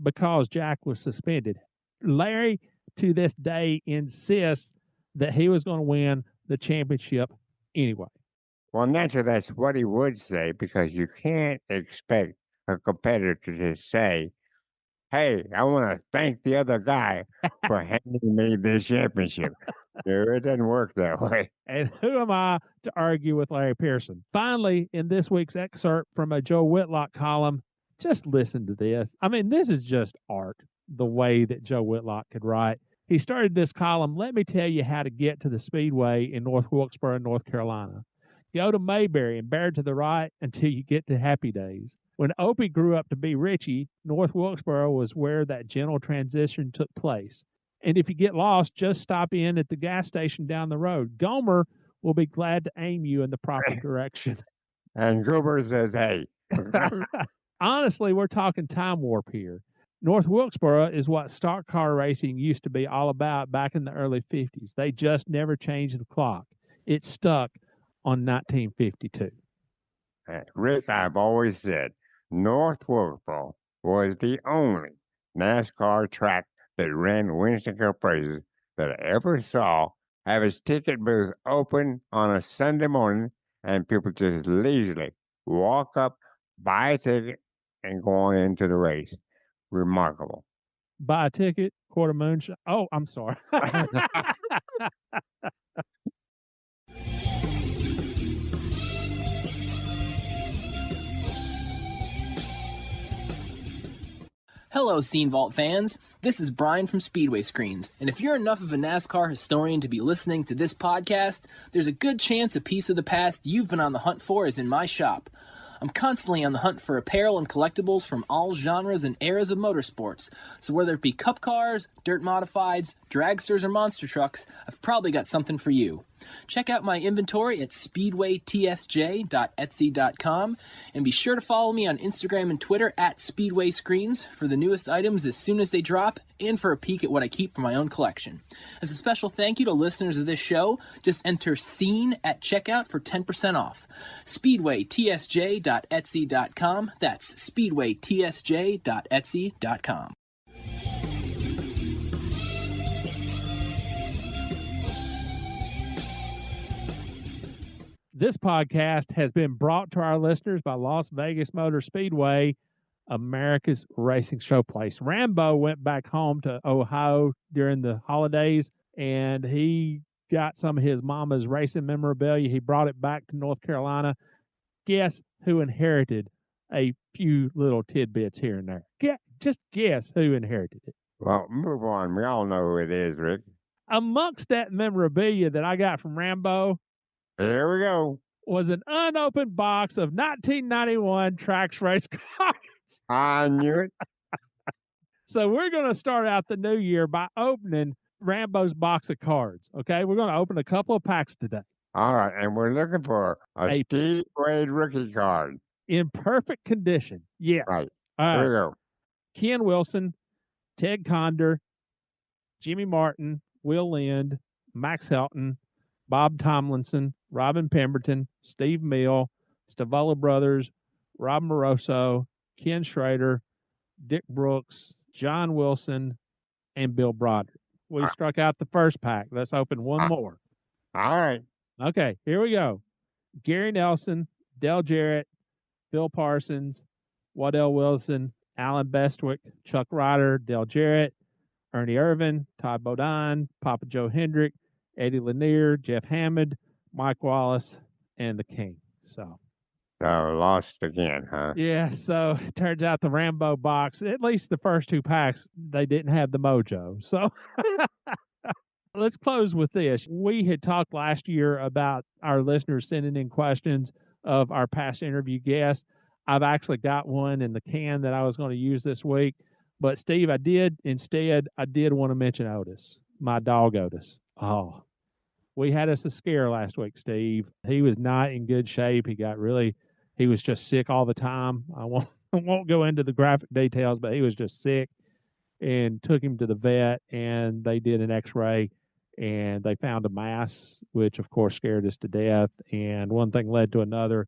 Speaker 2: because Jack was suspended. Larry, to this day, insists that he was going to win the championship anyway.
Speaker 4: Well, naturally, that's what he would say, because you can't expect a competitor to just say, hey, I want to thank the other guy for handing me this championship. No, it doesn't work that way.
Speaker 2: And who am I to argue with Larry Pearson? Finally, in this week's excerpt from a Joe Whitlock column, just listen to this. I mean, this is just art, the way that Joe Whitlock could write. He started this column, let me tell you how to get to the Speedway in North Wilkesboro, North Carolina. Go to Mayberry and bear to the right until you get to Happy Days. When Opie grew up to be Richie, North Wilkesboro was where that gentle transition took place. And if you get lost, just stop in at the gas station down the road. Gomer will be glad to aim you in the proper direction.
Speaker 4: And Goober says, hey.
Speaker 2: Honestly, we're talking time warp here. North Wilkesboro is what stock car racing used to be all about back in the early 50s. They just never changed the clock. It stuck on 1952.
Speaker 4: Rick, I've always said North Wilkesboro was the only NASCAR track that ran Winston Cup races that I ever saw have its ticket booth open on a Sunday morning, and people just leisurely walk up, buy a ticket, and go on into the race. Remarkable.
Speaker 2: Buy a ticket, quarter moonshine. Oh, I'm sorry.
Speaker 10: Hello, Scene Vault fans. This is Brian from Speedway Screens, and if you're enough of a NASCAR historian to be listening to this podcast, there's a good chance a piece of the past you've been on the hunt for is in my shop. I'm constantly on the hunt for apparel and collectibles from all genres and eras of motorsports, so whether it be cup cars, dirt modifieds, dragsters, or monster trucks, I've probably got something for you. Check out my inventory at speedwaytsj.etsy.com, and be sure to follow me on Instagram and Twitter at Speedway Screens for the newest items as soon as they drop, and for a peek at what I keep for my own collection. As a special thank you to listeners of this show, just enter SCENE at checkout for 10% off. speedwaytsj.etsy.com. That's speedwaytsj.etsy.com.
Speaker 2: This podcast has been brought to our listeners by Las Vegas Motor Speedway, America's racing showplace. Rambo went back home to Ohio during the holidays, and he got some of his mama's racing memorabilia. He brought it back to North Carolina. Guess who inherited a few little tidbits here and there? Just guess who inherited it.
Speaker 4: Well, move on. We all know who it is, Rick.
Speaker 2: Amongst that memorabilia that I got from Rambo,
Speaker 4: here we go,
Speaker 2: was an unopened box of 1991 Trax race cards.
Speaker 4: I knew it.
Speaker 2: So we're going to start out the new year by opening Rambo's box of cards. Okay, we're going to open a couple of packs today.
Speaker 4: All right, and we're looking for a Speedway rookie card.
Speaker 2: In perfect condition. Yes.
Speaker 4: Right.
Speaker 2: All right.
Speaker 4: Here we go.
Speaker 2: Ken Wilson, Ted Conder, Jimmy Martin, Will Lind, Max Helton, Bob Tomlinson, Robin Pemberton, Steve Mill, Stavola Brothers, Rob Moroso, Ken Schrader, Dick Brooks, John Wilson, and Bill Broderick. We struck out the first pack. Let's open one more.
Speaker 4: All right.
Speaker 2: Okay, here we go. Gary Nelson, Dale Jarrett, Bill Parsons, Waddell Wilson, Alan Bestwick, Chuck Ryder, Dale Jarrett, Ernie Irvin, Todd Bodine, Papa Joe Hendrick, Eddie Lanier, Jeff Hammond, Mike Wallace, and the King. So
Speaker 4: lost again, huh?
Speaker 2: Yeah, so it turns out the Rambo box, at least the first two packs, they didn't have the mojo. So Let's close with this. We had talked last year about our listeners sending in questions of our past interview guests. I've actually got one in the can that I was going to use this week. But, Steve, I did want to mention Otis, my dog Otis. Oh, we had us a scare last week, Steve. He was not in good shape. He was just sick all the time. I won't go into the graphic details, but he was just sick, and took him to the vet, and they did an x-ray, and they found a mass, which of course scared us to death. And one thing led to another,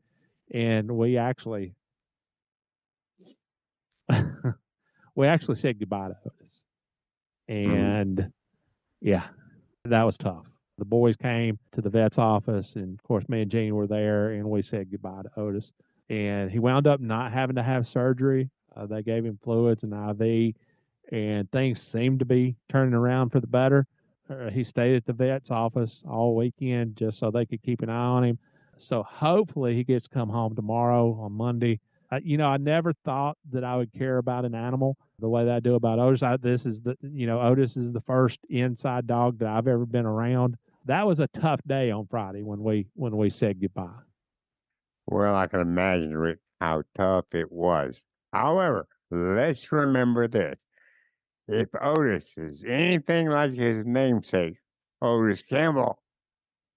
Speaker 2: and we actually said goodbye to Otis. And yeah, that was tough. The boys came to the vet's office, and of course me and Jean were there, and we said goodbye to Otis. And he wound up not having to have surgery. They gave him fluids and IV, and things seemed to be turning around for the better. He stayed at the vet's office all weekend just so they could keep an eye on him. So hopefully he gets to come home tomorrow on Monday. I never thought that I would care about an animal the way that I do about Otis. Otis is the first inside dog that I've ever been around. That was a tough day on Friday when we said goodbye.
Speaker 4: Well, I can imagine, Rick, how tough it was. However, let's remember this. If Otis is anything like his namesake, Otis Campbell,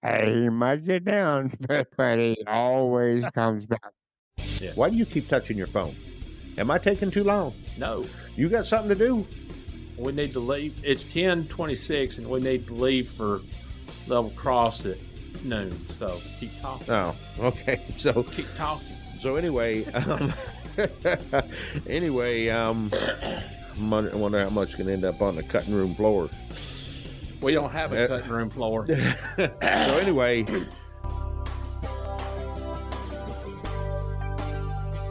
Speaker 4: he might get down, but he always comes back.
Speaker 3: Yeah. Why do you keep touching your phone? Am I taking too long?
Speaker 11: No.
Speaker 3: You got something to do?
Speaker 11: We need to leave. It's 10:26, and we need to leave for Level Cross at noon. So keep talking.
Speaker 3: Oh, okay. So
Speaker 11: keep talking.
Speaker 3: So anyway, I wonder how much can end up on the cutting room floor.
Speaker 11: We don't have a cutting room floor.
Speaker 3: So anyway,